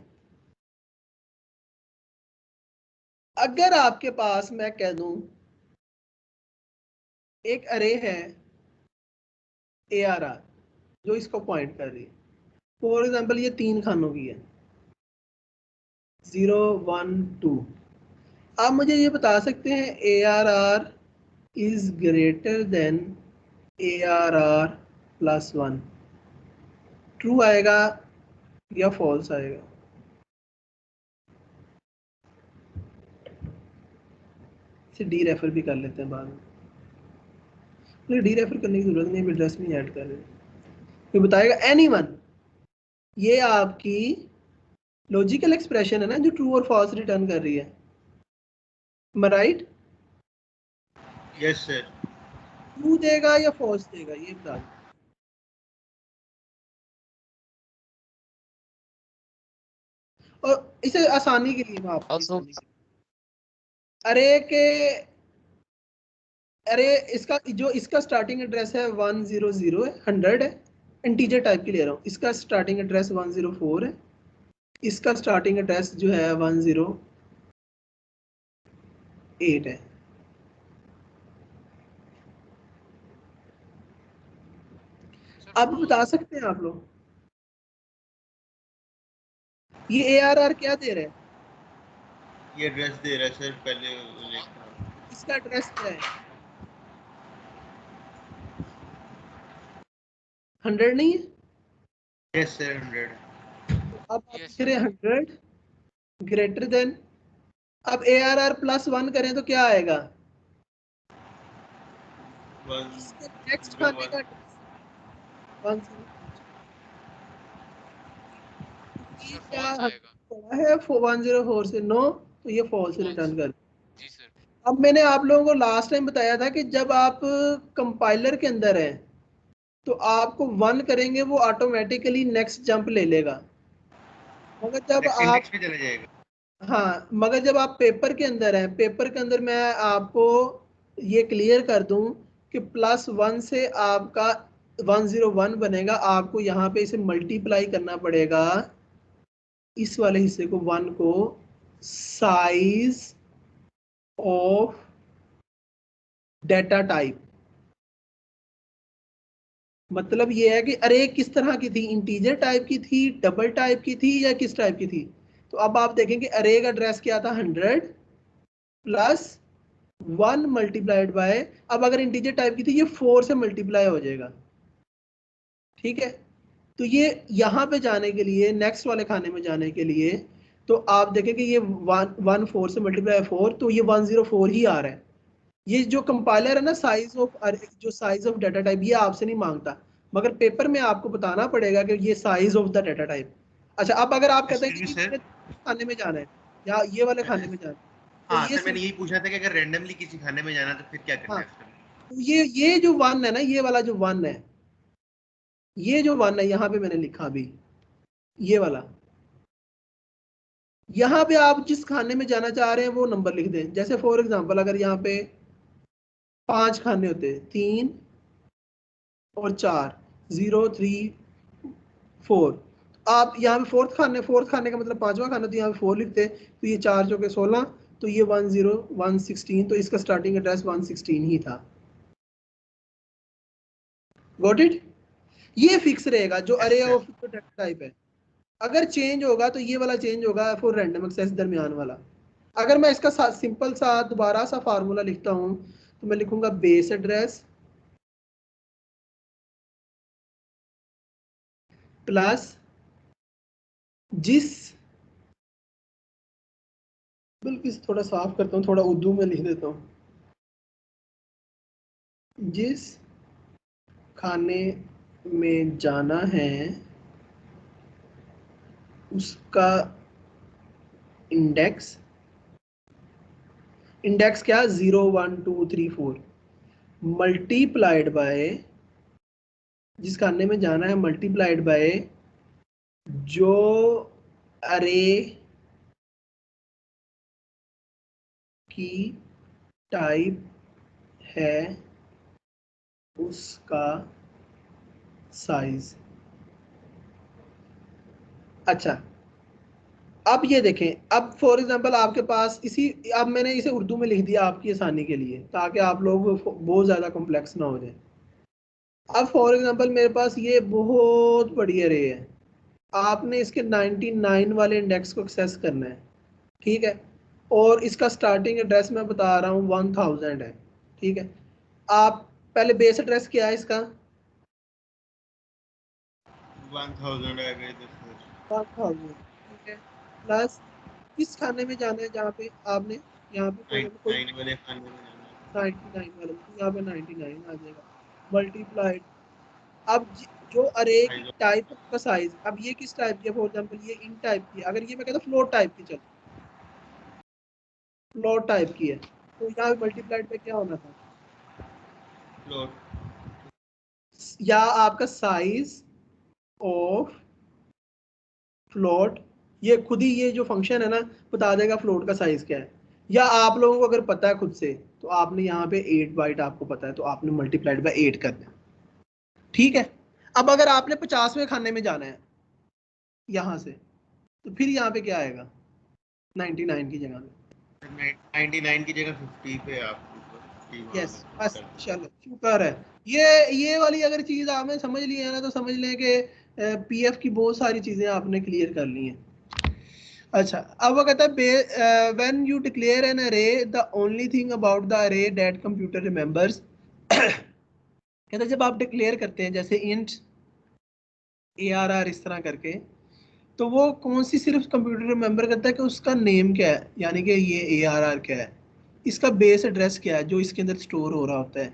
अगर आपके पास मैं कह दूं एक अरे है ARR जो इसको पॉइंट कर रही है, फॉर एग्जांपल ये 3 खानों की है 0 1 2। आप मुझे ये बता सकते हैं ARR is greater than ARR plus 1, true आएगा या फॉल्स आएगा? इसे डी रेफर भी कर लेते हैं बाद में, डी रेफर करने की जरूरत नहीं, एड्रेस नहीं ऐड कर रहे। तो बताएगा एनीवन, ये आपकी लॉजिकल एक्सप्रेशन है ना जो ट्रू और फॉल्स रिटर्न कर रही है, राइट? Yes sir. ट्रू देगा या फॉल्स देगा ये बता दो। और इसे आसानी के लिए मैं आपको Also, अरे के अरे इसका जो इसका स्टार्टिंग एड्रेस है 100 है, 100 है, इंटीजर टाइप के ले रहा हूँ। इसका स्टार्टिंग एड्रेस 104 है, इसका स्टार्टिंग एड्रेस जो है 108 है। अब बता सकते हैं आप लोग ये ARR क्या दे रहे हैं? ये एड्रेस दे रहा है सर, पहले इसका एड्रेस क्या है? 100 नहीं है? Yes sir 100। अब आप लिख रहे 100 ग्रेटर देन, अब ARR प्लस 1 करें तो क्या आएगा? इसके नेक्स्ट खाने का 1 है 104 से नो, तो ये फॉल्स रिटर्न कर। जी सर। अब मैंने आप लोगों को लास्ट टाइम बताया था कि जब आप कंपाइलर के अंदर हैं तो आपको 1 करेंगे वो ऑटोमेटिकली नेक्स्ट जंप ले लेगा, मगर जब आप पे चला जाएगा। हाँ, मगर जब आप पेपर के अंदर हैं, पेपर के अंदर मैं आपको ये क्लियर कर दूं कि +1 से आपका 101 बनेगा। आपको यहाँ पे इसे मल्टीप्लाई करना पड़ेगा, इस वाले हिस्से को 1 को साइज ऑफ डेटा टाइप। मतलब ये है कि अरे किस तरह की थी, इंटीजर टाइप की थी, डबल टाइप की थी, या किस टाइप की थी? तो अब आप देखेंगे अरे का एड्रेस क्या था 100 प्लस 1 मल्टीप्लाइड बाय, अब अगर इंटीजर टाइप की थी ये 4 से मल्टीप्लाई हो जाएगा। ठीक है, तो ये यहाँ पे जाने के लिए, नेक्स्ट वाले खाने में जाने के लिए, तो आप देखेंगे ये 1 4 से मल्टीप्लाई 4, तो ये 104 ही आ रहा है। ये जो कंपाइलर है ना साइज ऑफ, जो साइज ऑफ डाटा टाइप, ये आपसे नहीं मांगता, मगर पेपर में आपको बताना पड़ेगा कि ये size of the data type. अच्छा, अब अगर आप कहते हैं कि खाने में जाना है या ये वाले खाने में जाना है, तो हाँ ये सर मैंने यही पूछा था कि अगर रैंडमली किसी खाने में जाना तो फिर क्या करना हाँ, है? तो ये जो 1 है ना, ये वाला जो 1 है, ये जो 1 है यहाँ पे मैंने लिखा अभी, ये वाला, यहाँ पे आप जिस खाने में जाना चाह रहे हैं वो नंबर लिख दें। जैसे फॉर एग्जांपल अगर यहाँ पे 5 खाने होते हैं, 3 और 4 0 3 4। आप यहाँ पे फोर्थ खाने का मतलब पांचवा खाना, तो यहाँ पे 4 लिखते, तो ये 4 चौके 16, तो ये 10116, तो इसका स्टार्टिंग एड्रेस 116 ही था। Got it? ये फिक्स रहेगा जो अरे ऑफ डाटा टाइप है। अगर चेंज होगा तो ये वाला चेंज होगा फॉर रैंडम एक्सेस दरमियान वाला। अगर मैं इसका सिंपल सा दोबारा सा फार्मूला लिखता हूँ तो मैं लिखूंगा बेस एड्रेस प्लस जिस, बल्कि थोड़ा साफ करता हूँ, थोड़ा उर्दू में लिख देता हूँ, जिस खाने में जाना है उसका इंडेक्स क्या 0 1 2 3 4 मल्टीप्लाइड बाय, जिस खाने में जाना है मल्टीप्लाइड बाय जो अरे की टाइप है उसका साइज। अच्छा, अब ये देखें, अब फॉर एग्जांपल आपके पास इसी, अब मैंने इसे उर्दू में लिख दिया आपकी आसानी के लिए ताकि आप लोग बहुत ज़्यादा कॉम्प्लेक्स ना हो जाए। अब फॉर एग्जांपल मेरे पास ये बहुत बड़ी अरे है, आपने इसके 99 वाले इंडेक्स को एक्सेस करना है, ठीक है, और इसका स्टार्टिंग एड्रेस मैं बता रहा हूँ 1000 है, ठीक है। आप पहले बेस एड्रेस क्या है इसका? 1000 आ गए तो 1000, ठीक है, प्लस किस खाने में जाना है जहाँ पे आपने, यहाँ पे कोई 99 वाले खाने में जाना 99 वाले, तो यहाँ पे 99 आ जाएगा मल्टीप्लाइड। अब जो अरे की है। टाइप का साइज, अब ये किस टाइप की है, फॉर एग्जांपल ये इन टाइप की, अगर ये मैं कहता फ्लोट टाइप की, चल फ्लोट टाइप की है, तो यहाँ पे मल्टीप्लाइड पे क्या होना था, फ्लोट या आपका साइज ऑफ फ्लोट, ये खुद ही ये जो फंक्शन है ना बता देगा फ्लोट का साइज क्या है, या आप लोगों को अगर पता है खुद से तो आपने यहाँ पे 8 बाइट आपको पता है तो आपने मल्टीप्लाइड बाय 8 कर दिया, ठीक है। अब अगर आपने 50वें खाने में जाना है यहाँ से, तो फिर यहाँ पे क्या आएगा 99 की जगह में, 99 की जगह 50 पे आप यस, बस चलो शुक्र है। ये वाली अगर चीज आपने समझ ली है ना तो समझ लें कि पीएफ की बहुत सारी चीजें आपने क्लियर कर ली हैं। अच्छा, अब वो कहता है व्हेन यू डिक्लेयर एन अरे the only thing about the अरे दैट कंप्यूटर रिमेंबर्स, कहता है जब आप डिक्लेयर करते हैं जैसे इंट ARR इस तरह करके, तो वो कौन सी सिर्फ कंप्यूटर रिमेंबर करता है कि उसका नेम क्या है, यानी कि ये ARR क्या है, इसका बेस एड्रेस क्या है जो इसके अंदर स्टोर हो रहा होता है,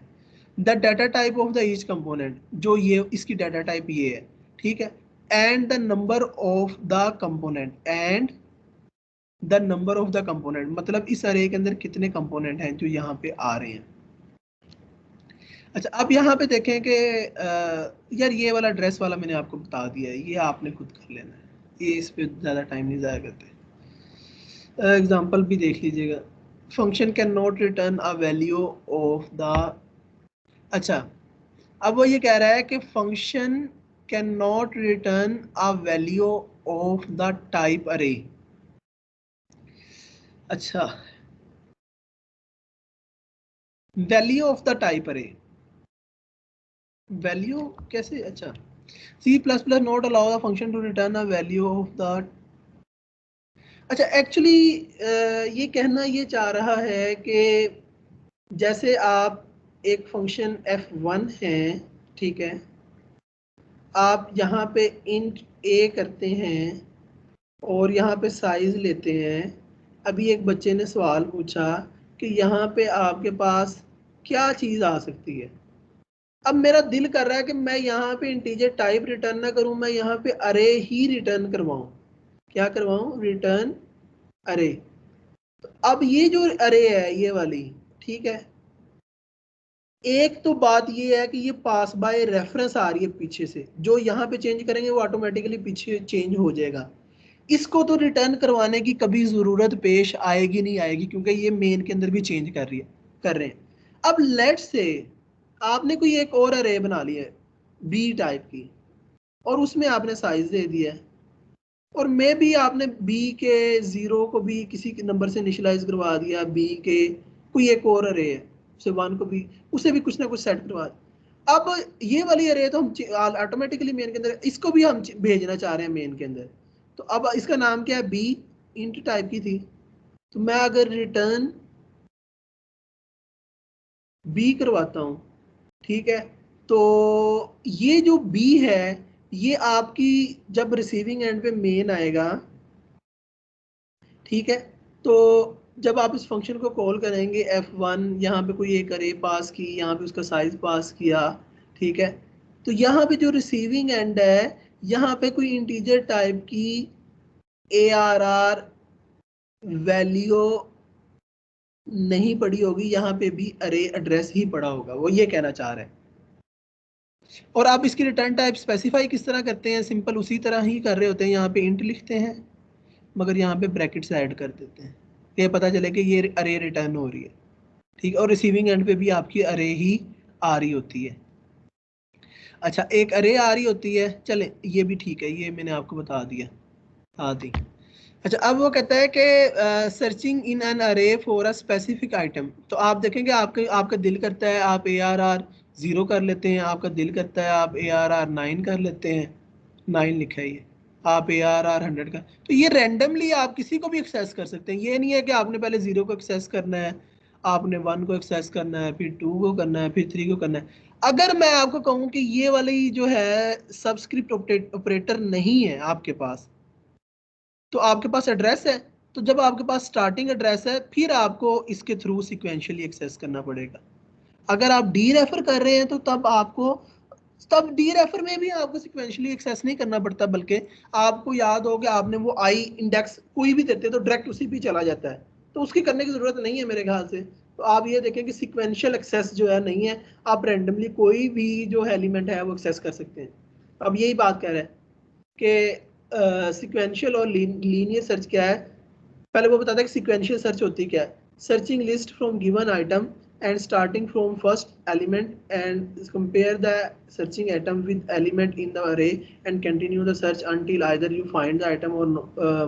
the data type of the each component, जो ये इसकी डाटा टाइप ये है, ठीक है, and the number of the component, and the number of the component, मतलब इस अरे के अंदर कितने कंपोनेंट हैं जो यहाँ पे आ रहे हैं। अच्छा, अब यहाँ पे देखें कि यार ये वाला ड्रेस वाला मैंने आपको बता दिया है, ये आपने खुद कर लेना है, ये इस पे ज़्यादा टाइम नहीं ज़ाया करते। एग्जांपल भी देख लीजिएगा, function can not return a value of the, अच्छा अब वो ये कह रहा है कि function can not return a value of the type array. अच्छा, value of the type array, value कैसे, अच्छा C++ not allow the function to return a value of the, अच्छा एक्चुअली ये कहना ये चाह रहा है कि जैसे आप एक फंक्शन f1 है, ठीक है, आप यहाँ पे int a करते हैं और यहाँ पे साइज लेते हैं। अभी एक बच्चे ने सवाल पूछा कि यहाँ पे आपके पास क्या चीज़ आ सकती है, अब मेरा दिल कर रहा है कि मैं यहाँ पे इंटीजर टाइप रिटर्न ना करूँ, मैं यहाँ पे अरे ही रिटर्न करवाऊँ, क्या करवाऊँ, रिटर्न अरे। अब ये जो अरे है ये वाली, ठीक है, एक तो बात ये है कि ये पास बाय रेफरेंस आ रही है पीछे से, जो यहाँ पे चेंज करेंगे वो ऑटोमेटिकली पीछे चेंज हो जाएगा, इसको तो रिटर्न करवाने की कभी ज़रूरत पेश आएगी नहीं आएगी क्योंकि ये मेन के अंदर भी चेंज कर रहे हैं। अब लेट्स से आपने कोई एक और अरे बना लिया है, बी टाइप की, और उसमें आपने साइज दे दिया है, और मे भी आपने बी के 0 को भी किसी के नंबर से इनिशियलाइज करवा दिया, बी के कोई एक और अरे है उसे 1 को भी, उसे भी कुछ ना कुछ सेट करवा दिया। अब ये वाली अरे तो हम ऑटोमेटिकली मेन के अंदर, इसको भी हम भेजना चाह रहे हैं मेन के अंदर, तो अब इसका नाम क्या है, बी इंट टाइप की थी, तो मैं अगर रिटर्न बी करवाता हूँ, ठीक है, तो ये जो बी है ये आपकी जब रिसीविंग एंड पे मेन आएगा, ठीक है, तो जब आप इस फंक्शन को कॉल करेंगे f1, यहाँ पे कोई एक अरे पास की, यहाँ पे उसका साइज पास किया, ठीक है, तो यहाँ पे जो रिसीविंग एंड है यहाँ पे कोई इंटीजर टाइप की ARR वैल्यू नहीं पड़ी होगी, यहाँ पे भी अरे एड्रेस ही पड़ा होगा, वो ये कहना चाह रहे हैं। और आप इसकी रिटर्न टाइप स्पेसिफाई किस तरह करते हैं, सिंपल उसी तरह ही कर रहे होते हैं, यहाँ पे इंट लिखते हैं मगर यहाँ पे ब्रैकेट्स ऐड कर देते हैं, ये पता चले कि ये अरे रिटर्न हो रही है, ठीक है, और रिसीविंग एंड पे भी आपकी अरे ही आ रही होती है। अच्छा, एक अरे आ रही होती है, चले ये भी ठीक है, ये मैंने आपको बता दिया, दी। अच्छा, अब वो कहता है कि सर्चिंग इन एन अरे फॉर अ स्पेसिफिक आइटम, तो आप देखेंगे आपका दिल करता है आप ARR 0 कर लेते हैं, आपका दिल करता है आप ARR 9 कर लेते हैं, 9 लिखा है ये, आप ARR 100 का, तो ये रैंडमली आप किसी को भी एक्सेस कर सकते हैं, ये नहीं है कि आपने पहले 0 को एक्सेस करना है, आपने 1 को एक्सेस करना है, फिर 2 को करना है, फिर 3 को करना है। अगर मैं आपको कहूँ कि ये वाली जो है सबस्क्रिप्ट ऑपरेटर नहीं है आपके पास, तो आपके पास एड्रेस है, तो जब आपके पास स्टार्टिंग एड्रेस है फिर आपको इसके थ्रू सिक्वेंशियली एक्सेस करना पड़ेगा। अगर आप डी रेफर कर रहे हैं तो तब डी रेफर में भी आपको सिक्वेंशियली एक्सेस नहीं करना पड़ता, बल्कि आपको याद हो कि आपने वो आई इंडेक्स कोई भी देते तो डायरेक्ट उसी पे चला जाता है, तो उसकी करने की जरूरत नहीं है मेरे ख्याल से। तो आप ये देखें कि सिक्वेंशियल एक्सेस जो है नहीं है, आप रैंडमली कोई भी जो एलिमेंट है वो एक्सेस कर सकते हैं। अब यही बात कह रहे हैं कि सिक्वेंशियल और लीनियर सर्च क्या है। पहले वो बताता है कि सिक्वेंशियल सर्च होती क्या है, searching list from given item and starting from first element and compare the searching item with element in the array and continue the search until either you find the item or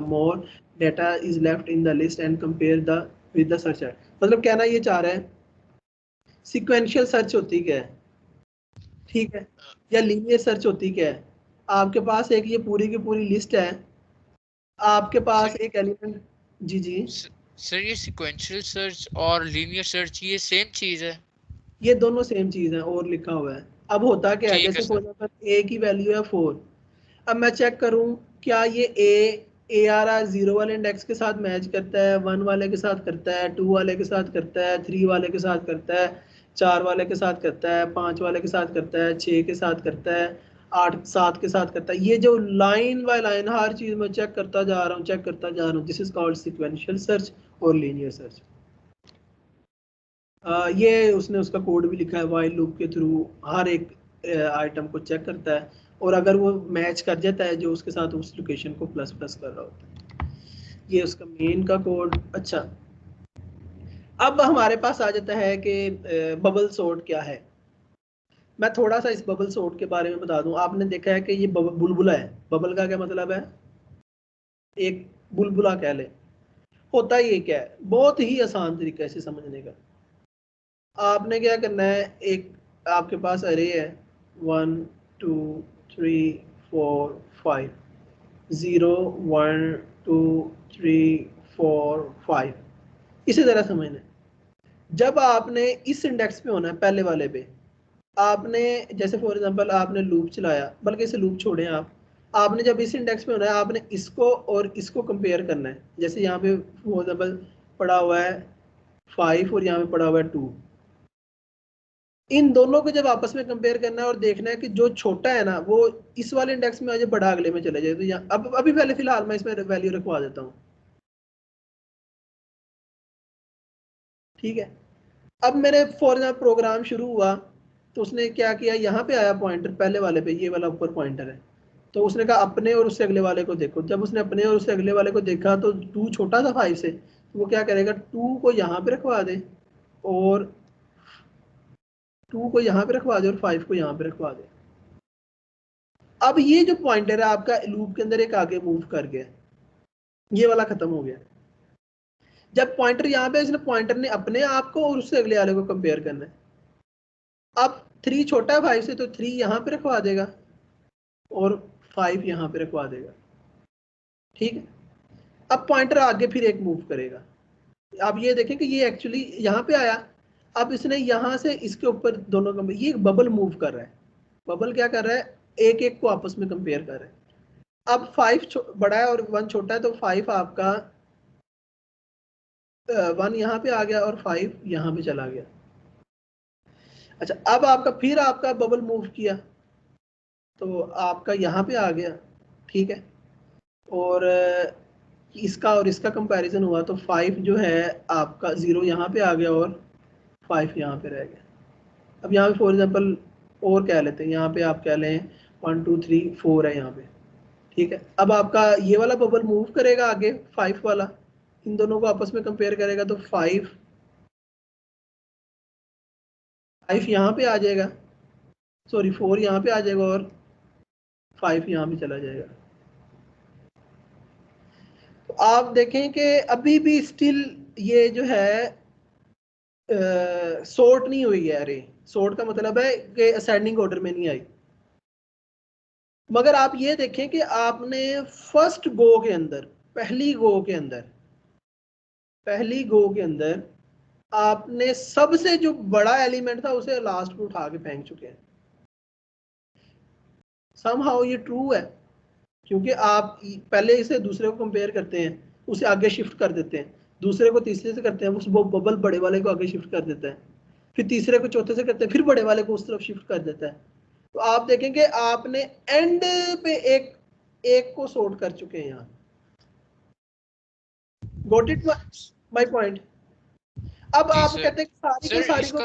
more data is left in the list and compare the with the search item। मतलब कहना ये चाह रहा है sequential search होती क्या है, ठीक है, या लीनियर सर्च होती क्या है। आपके पास एक ये पूरी की पूरी लिस्ट है, आपके पास एक एलिमेंट, जी जी सर ये सीक्वेंशियल सर्च और लीनियर सर्च ये सेम चीज है? ये दोनों सेम चीज है, और लिखा हुआ है। अब होता क्या है, जैसे फॉर एग्जांपल ए की वैल्यू है 4, अब मैं चेक करूं क्या ये ARR 0 वाले इंडेक्स के साथ मैच करता है, 1 वाले के साथ करता है, 2 वाले के साथ करता है, 3 वाले के साथ करता है, 4 वाले के साथ करता है, 5 वाले के साथ करता है, 6 के साथ करता है, 8 7 के साथ करता है। ये जो लाइन बाय लाइन हर चीज में चेक करता जा रहा हूँ, this is called sequential search और लीनियर सर्च। ये उसने उसका कोड भी लिखा है, वाइल लूप के थ्रू हर एक आइटम को चेक करता है, और अगर वो मैच कर जाता है जो उसके साथ उस लोकेशन को प्लस प्लस कर रहा होता है। ये उसका मेन का कोड। अच्छा, अब हमारे पास आ जाता है कि बबल सॉर्ट क्या है। मैं थोड़ा सा इस बबल सॉर्ट के बारे में बता दूं। आपने देखा है कि ये बुलबुला है, बबल का क्या मतलब है, एक बुलबुला कह ले। होता ये क्या है, बहुत ही आसान तरीका है इसे समझने का। आपने क्या करना है, एक आपके पास अरे है 1 2 3 4 5, 0 1 2 3 4 5, इसी तरह समझना है। जब आपने इस इंडेक्स पे होना है पहले वाले पे, आपने जैसे फॉर एग्जांपल आपने लूप चलाया, बल्कि इसे लूप छोड़ें, आपने जब इस इंडेक्स पे होना है आपने इसको और इसको कंपेयर करना है। जैसे यहाँ पे फॉर एग्जांपल पड़ा हुआ है 5 और यहाँ पे पड़ा हुआ है 2, इन दोनों को जब आपस में कंपेयर करना है और देखना है कि जो छोटा है ना वो इस वाले इंडेक्स में आ जाए, बड़ा अगले में चले जाए। तो यहाँ अब अभी पहले फिलहाल मैं इसमें वैल्यू रखवा देता हूँ, ठीक है। अब मैंने फॉर एग्जाम्पल प्रोग्राम शुरू हुआ तो उसने क्या किया, यहाँ पे आया पॉइंटर पहले वाले पे, ये वाला ऊपर पॉइंटर है, तो उसने कहा अपने और उससे अगले वाले को देखो। जब उसने अपने और उससे अगले वाले को देखा तो 2 छोटा था 5 से, तो वो क्या करेगा, 2 को यहाँ पे रखवा दे और 2 को यहाँ पे रखवा दे और 5 को यहाँ पे रखवा दे। अब ये जो पॉइंटर है आपका लूप के अंदर एक आगे मूव कर गया, ये वाला खत्म हो गया। जब पॉइंटर यहाँ पे, इसने पॉइंटर ने अपने आप को और उससे अगले वाले को कंपेयर करना है। अब 3 छोटा है 5 से, तो 3 यहाँ पे रखवा देगा और 5 यहाँ पे रखवा देगा, ठीक है। अब पॉइंटर आगे फिर एक मूव करेगा। आप ये देखें कि ये एक्चुअली यहाँ पे आया, अब इसने यहाँ से इसके ऊपर दोनों का ये बबल मूव कर रहा है। बबल क्या कर रहा है, एक एक को आपस में कंपेयर कर रहा है। अब 5 बड़ा है और 1 छोटा है, तो 5 आपका 1 यहाँ पे आ गया और 5 यहाँ पे चला गया। अच्छा, अब आपका फिर आपका बबल मूव किया तो आपका यहाँ पे आ गया, ठीक है। और इसका और इसका कंपैरिजन हुआ तो 5 जो है आपका 0 यहाँ पे आ गया और 5 यहाँ पे रह गया। अब यहाँ पे फॉर एग्जांपल और कह लेते हैं, यहाँ पे आप कह लें 1 2 3 4 है यहाँ पे, ठीक है। अब आपका ये वाला बबल मूव करेगा आगे, 5 वाला, इन दोनों को आपस में कंपेयर करेगा तो 5 यहाँ पे आ जाएगा, सॉरी 4 यहाँ पे आ जाएगा और 5 यहाँ पे चला जाएगा। तो आप देखें कि अभी भी स्टिल ये जो है सॉर्ट नहीं हुई है अरे। सॉर्ट का मतलब है कि असेंडिंग ऑर्डर में नहीं आई। मगर आप ये देखें कि आपने फर्स्ट गो के अंदर, पहली गो के अंदर आपने सबसे जो बड़ा एलिमेंट था उसे लास्ट में उठा के फेंक चुके हैं। समहाउ ये ट्रू है, क्योंकि आप पहले इसे दूसरे को कंपेयर करते हैं, उसे आगे शिफ्ट कर देते हैं, दूसरे को तीसरे से करते हैं, उस बबल बड़े वाले को आगे शिफ्ट कर देता है, फिर तीसरे को चौथे से करते हैं, फिर बड़े वाले को उस तरफ शिफ्ट कर देता है। तो आप देखेंगे आपने एंड पे एक को सॉर्ट कर चुके हैं यहाँ। Got it my point? अब आप कहते हैं सारी की सारी को,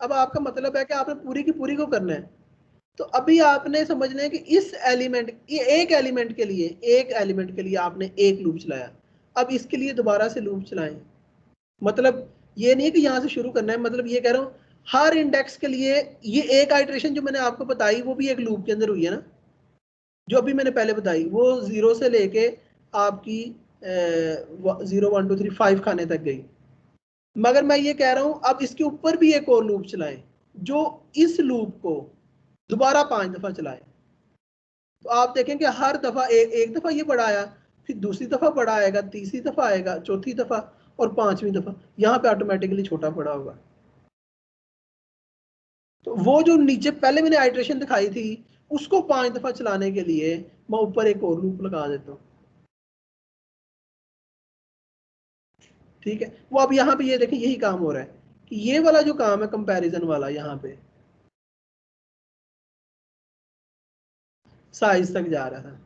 अब आपका मतलब है कि आपने पूरी की पूरी को करना है। तो अभी आपने समझना है कि इस एलिमेंट, ये एक एलिमेंट के लिए आपने एक लूप चलाया, अब इसके लिए दोबारा से लूप चलाएं। मतलब ये नहीं है कि यहाँ से शुरू करना है, मतलब ये कह रहा हूँ हर इंडेक्स के लिए ये एक आइट्रेशन जो मैंने आपको बताई वो भी एक लूप के अंदर हुई है ना, जो अभी मैंने पहले बताई, वो 0 से लेके आपकी 0 1 2 3 5 खाने तक गई। मगर मैं ये कह रहा हूँ अब इसके ऊपर भी एक और लूप चलाएं, जो इस लूप को दोबारा 5 दफा चलाएं। तो आप देखें कि हर दफा एक दफा ये बड़ा आया, फिर दूसरी दफा बड़ा आएगा, तीसरी दफा आएगा, चौथी दफा और 5वीं दफा यहाँ पे ऑटोमेटिकली छोटा बड़ा होगा। तो वो जो नीचे पहले मैंने आइट्रेशन दिखाई थी उसको 5 दफा चलाने के लिए मैं ऊपर एक और लूप लगा देता हूँ, ठीक है। वो अब यहाँ पे ये देखें यही काम हो रहा है कि ये वाला जो काम है कंपैरिजन वाला, यहाँ पे साइज तक जा रहा था,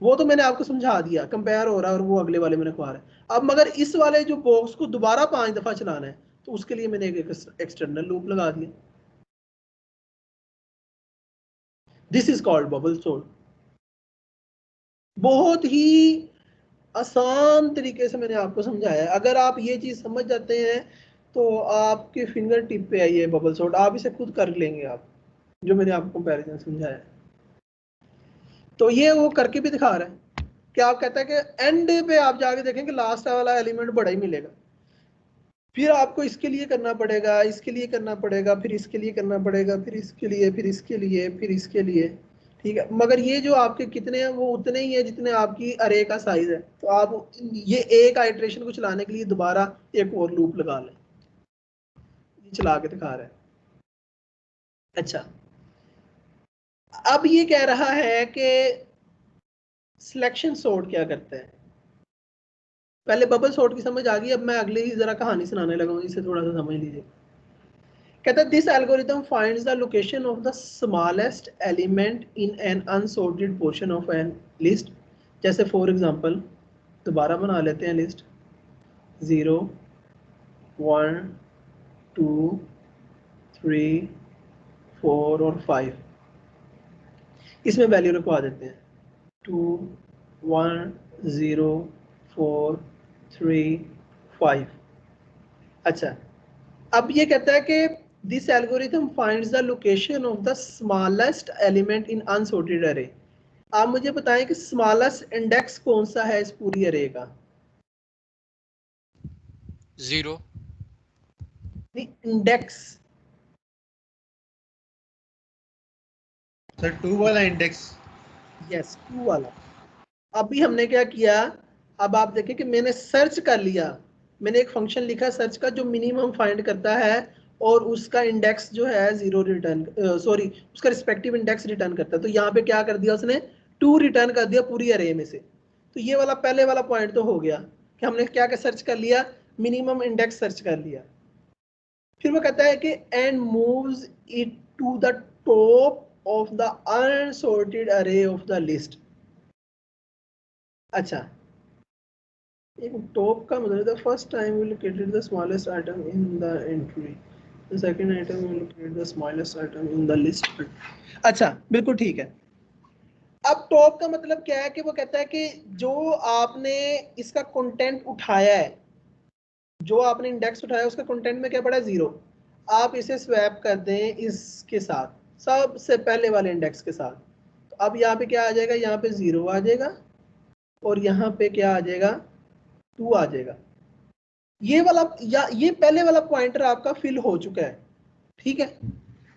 वो तो मैंने आपको समझा दिया, कंपेयर हो रहा है और वो अगले वाले में रखवा रहा है। अब मगर इस वाले जो बॉक्स को दोबारा 5 दफा चलाना है तो उसके लिए मैंने एक एक्सटर्नल लूप लगा दिया। This is called bubble sort. बहुत ही आसान तरीके से मैंने आपको समझाया। अगर आप ये चीज समझ जाते हैं तो आपके फिंगर टिप पे आई है बबल सॉर्ट, आप इसे खुद कर लेंगे आप, जो मैंने आपको कंपैरिजन समझाया। तो ये वो करके भी दिखा रहा है कि आप कहता है कि एंड पे आप जाके देखेंगे लास्ट वाला एलिमेंट बड़ा ही मिलेगा, फिर आपको इसके लिए करना पड़ेगा, इसके लिए करना पड़ेगा, फिर इसके लिए करना पड़ेगा, फिर इसके लिए, फिर इसके लिए, फिर इसके लिए, ठीक है। मगर ये जो आपके कितने हैं वो उतने ही है जितने आपकी अरे का साइज है। तो आप ये एक आइट्रेशन को चलाने के लिए दोबारा एक और लूप लगा लें। ये चला के दिखा रहा है। अच्छा, अब ये कह रहा है कि सिलेक्शन सॉर्ट क्या करता है। पहले बबल सॉर्ट की समझ आ गई, अब मैं अगले ही जरा कहानी सुनाने लगा हूँ, इसे थोड़ा सा समझ लीजिए। कहता है this algorithm finds the location of the smallest element in an unsorted portion of an list. जैसे फॉर एग्जांपल दोबारा बना लेते हैं लिस्ट, 0 1 2 3 4 और 5, इसमें वैल्यू रखवा देते हैं 2 1 0 4 3 5। अच्छा, अब ये कहता है कि this algorithm finds the location of the smallest element in unsorted अरे। आप मुझे बताएं कि स्मॉलेस्ट इंडेक्स कौन सा है इस पूरी अरे का? 0। इंडेक्स सर 2 वाला इंडेक्स। यस 2 वाला। अभी हमने क्या किया, अब आप देखें कि मैंने सर्च कर लिया, मैंने एक फंक्शन लिखा सर्च का जो मिनिमम फाइंड करता है और उसका इंडेक्स जो है 0 रिटर्न, सॉरी उसका रिस्पेक्टिव इंडेक्स रिटर्न करता है। तो यहाँ पे क्या कर दिया उसने, 2 रिटर्न कर दिया पूरी अरे में से। तो ये वाला पहले वाला पॉइंट तो हो गया कि हमने क्या क्या सर्च कर लिया, मिनिमम इंडेक्स सर्च कर लिया। फिर वो कहता है कि and moves it to the top of the unsorted array of the list. अच्छा, एक टॉप का मतलब the first time we located the smallest item in the entry, the second item we located the smallest item in the list. अच्छा बिल्कुल ठीक है। अब top का मतलब क्या है कि वो कहता है कि जो आपने इसका कंटेंट उठाया है, जो आपने इंडेक्स उठाया उसका कंटेंट में क्या पड़ा है 0, आप इसे स्वैप कर दें इसके साथ, सबसे पहले वाले इंडेक्स के साथ। तो अब यहाँ पे क्या आ जाएगा, यहाँ पे 0 आ जाएगा और यहाँ पे क्या आ जाएगा, 2 आ जाएगा। ये वाला या ये पहले वाला पॉइंटर आपका फिल हो चुका है, ठीक है।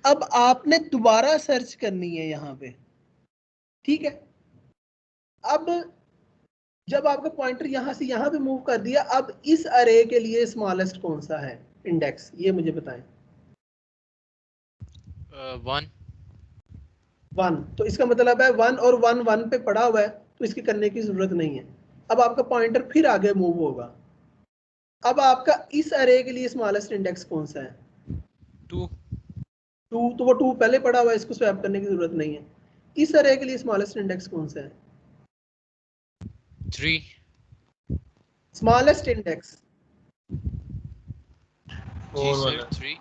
अब आपने दोबारा सर्च करनी है यहाँ पे, ठीक है। अब जब आपका पॉइंटर यहाँ से यहाँ पे मूव कर दिया, अब इस अरे के लिए स्मॉलेस्ट कौन सा है इंडेक्स, ये मुझे बताएं। 1। तो इसका मतलब है 1 और 1 1 पे पड़ा हुआ है, तो इसकी करने की जरूरत नहीं है। अब आपका पॉइंटर फिर आगे मूव होगा। अब आपका इस अरे के लिए स्मॉलेस्ट इंडेक्स कौन सा है, 2। 2। तो वो 2 पहले पड़ा हुआ है, इसको स्वैप करने की जरूरत नहीं है। इस अरे के लिए स्मॉलेस्ट इंडेक्स कौन सा है, 3। Smallest index. जी 4 सर वाला 3।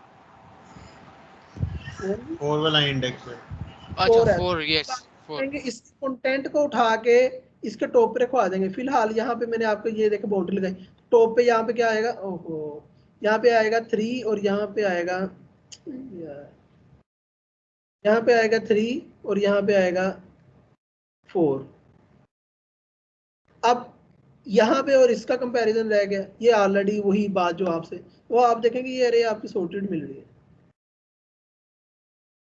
4 वाला इंडेक्स है। अच्छा 4 है। 4, यस 4। इस कंटेंट को उठा के इसके टॉप पे रखवा देंगे। फिलहाल यहाँ पे मैंने आपको ये देखो बाउंड्री लगाई, टॉप पे यहाँ पे क्या आएगा, ओहो यहाँ पे आएगा 3 और यहाँ पे आएगा, यहाँ पे आएगा 3 और यहाँ पे आएगा 4। अब यहाँ पे और इसका कंपैरिजन रह गया, ये ऑलरेडी वही बात जो आपसे, वो आप देखेंगे ये अरे आपकी सॉर्टेड मिल रही है।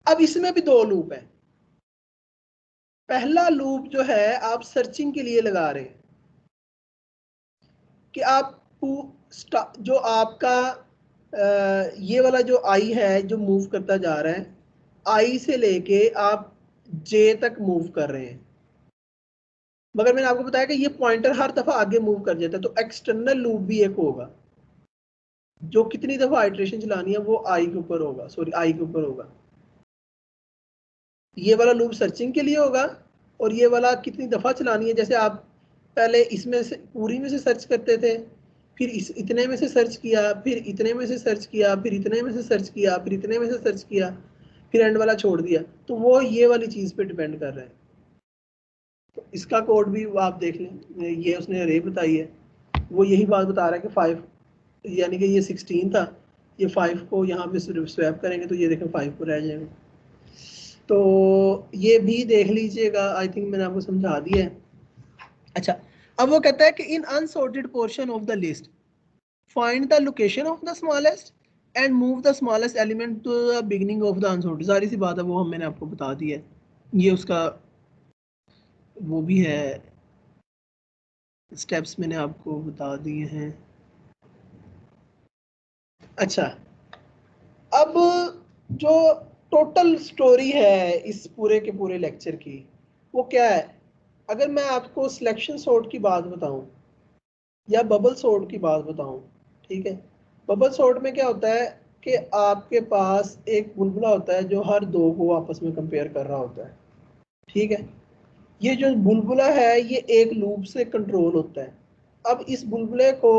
अब इसमें भी 2 लूप है। पहला लूप जो है आप सर्चिंग के लिए लगा रहे हैं कि आप जो आपका ये वाला जो आई है जो मूव करता जा रहा है, आई से लेके आप जे तक मूव कर रहे हैं। मगर मैंने आपको बताया कि ये पॉइंटर हर दफा आगे मूव कर जाता है, तो एक्सटर्नल लूप भी एक होगा जो कितनी दफा आइट्रेशन चलानी है वो आई के ऊपर होगा, सॉरी आई के ऊपर होगा। ये वाला लूप सर्चिंग के लिए होगा और ये वाला कितनी दफा चलानी है, जैसे आप पहले इसमें से पूरी में से सर्च करते थे, फिर इस इतने में से सर्च किया, फिर इतने में से सर्च किया, फिर इतने में से सर्च किया, फिर इतने में से सर्च किया, फिर एंड वाला छोड़ दिया। तो वो ये वाली चीज़ पे डिपेंड कर रहा है। तो इसका कोड भी आप देख लें, ये उसने रे बताई है, वो यही बात बता रहा है कि 5 यानी कि ये 16 था, ये 5 को यहाँ पे स्वैप करेंगे तो ये देखें 5 को रह जाएगा। तो ये भी देख लीजिएगा, आई थिंक मैंने आपको समझा दिया है। अच्छा, अब वो कहता है कि in unsorted portion of the list find the location of the smallest and move the smallest element to the beginning of the unsorted. सारी सी बात है वो मैंने आपको बता दी है, ये उसका वो भी है, स्टेप्स मैंने आपको बता दिए हैं। अच्छा, अब जो टोटल स्टोरी है इस पूरे के पूरे लेक्चर की वो क्या है, अगर मैं आपको सिलेक्शन सॉर्ट की बात बताऊं या बबल सॉर्ट की बात बताऊं, ठीक है। बबल सॉर्ट में क्या होता है कि आपके पास एक बुलबुला होता है जो हर 2 को आपस में कंपेयर कर रहा होता है, ठीक है। ये जो बुलबुला है ये एक लूप से कंट्रोल होता है। अब इस बुलबुले को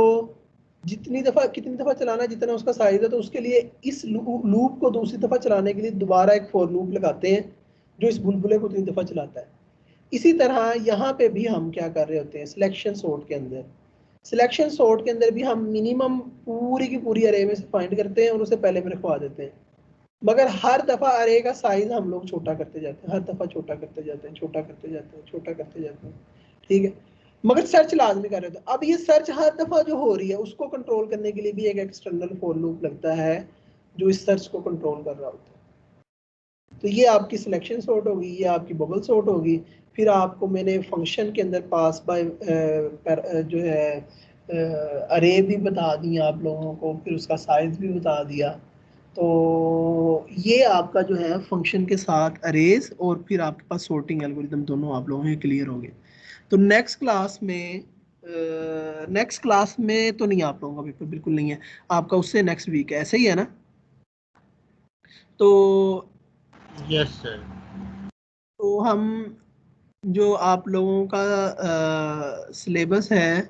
जितनी दफ़ा कितनी दफ़ा चलाना जितना उसका साइज है, तो उसके लिए इस लूप को दूसरी दफ़ा चलाने के लिए दोबारा एक फॉर लूप लगाते हैं जो इस बुलबुले को 3 दफ़ा चलाता है। इसी तरह यहाँ पे भी हम क्या कर रहे होते हैं, सिलेक्शन सॉर्ट के अंदर, सिलेक्शन सॉर्ट के अंदर भी हम मिनिमम पूरी की पूरी अरे में से फाइंड करते हैं और उसे पहले में रखवा देते हैं। मगर हर दफ़ा अरे का साइज हम लोग छोटा करते जाते हैं, हर दफ़ा छोटा करते जाते हैं, छोटा करते जाते हैं, छोटा करते जाते हैं, ठीक है। मगर सर्च लाजमी कर रहे थे। अब ये सर्च हर दफ़ा जो हो रही है उसको कंट्रोल करने के लिए भी एक एक्सटर्नल फॉर लूप लगता है जो इस सर्च को कंट्रोल कर रहा होता है। तो ये आपकी सिलेक्शन सॉर्ट होगी, ये आपकी बबल सॉर्ट होगी। फिर आपको मैंने फंक्शन के अंदर पास बाय जो है अरे भी बता दी आप लोगों को, फिर उसका साइज भी बता दिया। तो ये आपका जो है फंक्शन के साथ अरेज और फिर आपके पास सॉर्टिंग एल्गोरिथम दोनों आप लोगों के क्लियर हो गए। तो नेक्स्ट क्लास में तो नहीं आप लोगों का पेपर बिल्कुल नहीं है, आपका उससे नेक्स्ट वीक है, ऐसे ही है ना? तो यस सर। हम जो आप लोगों का सिलेबस है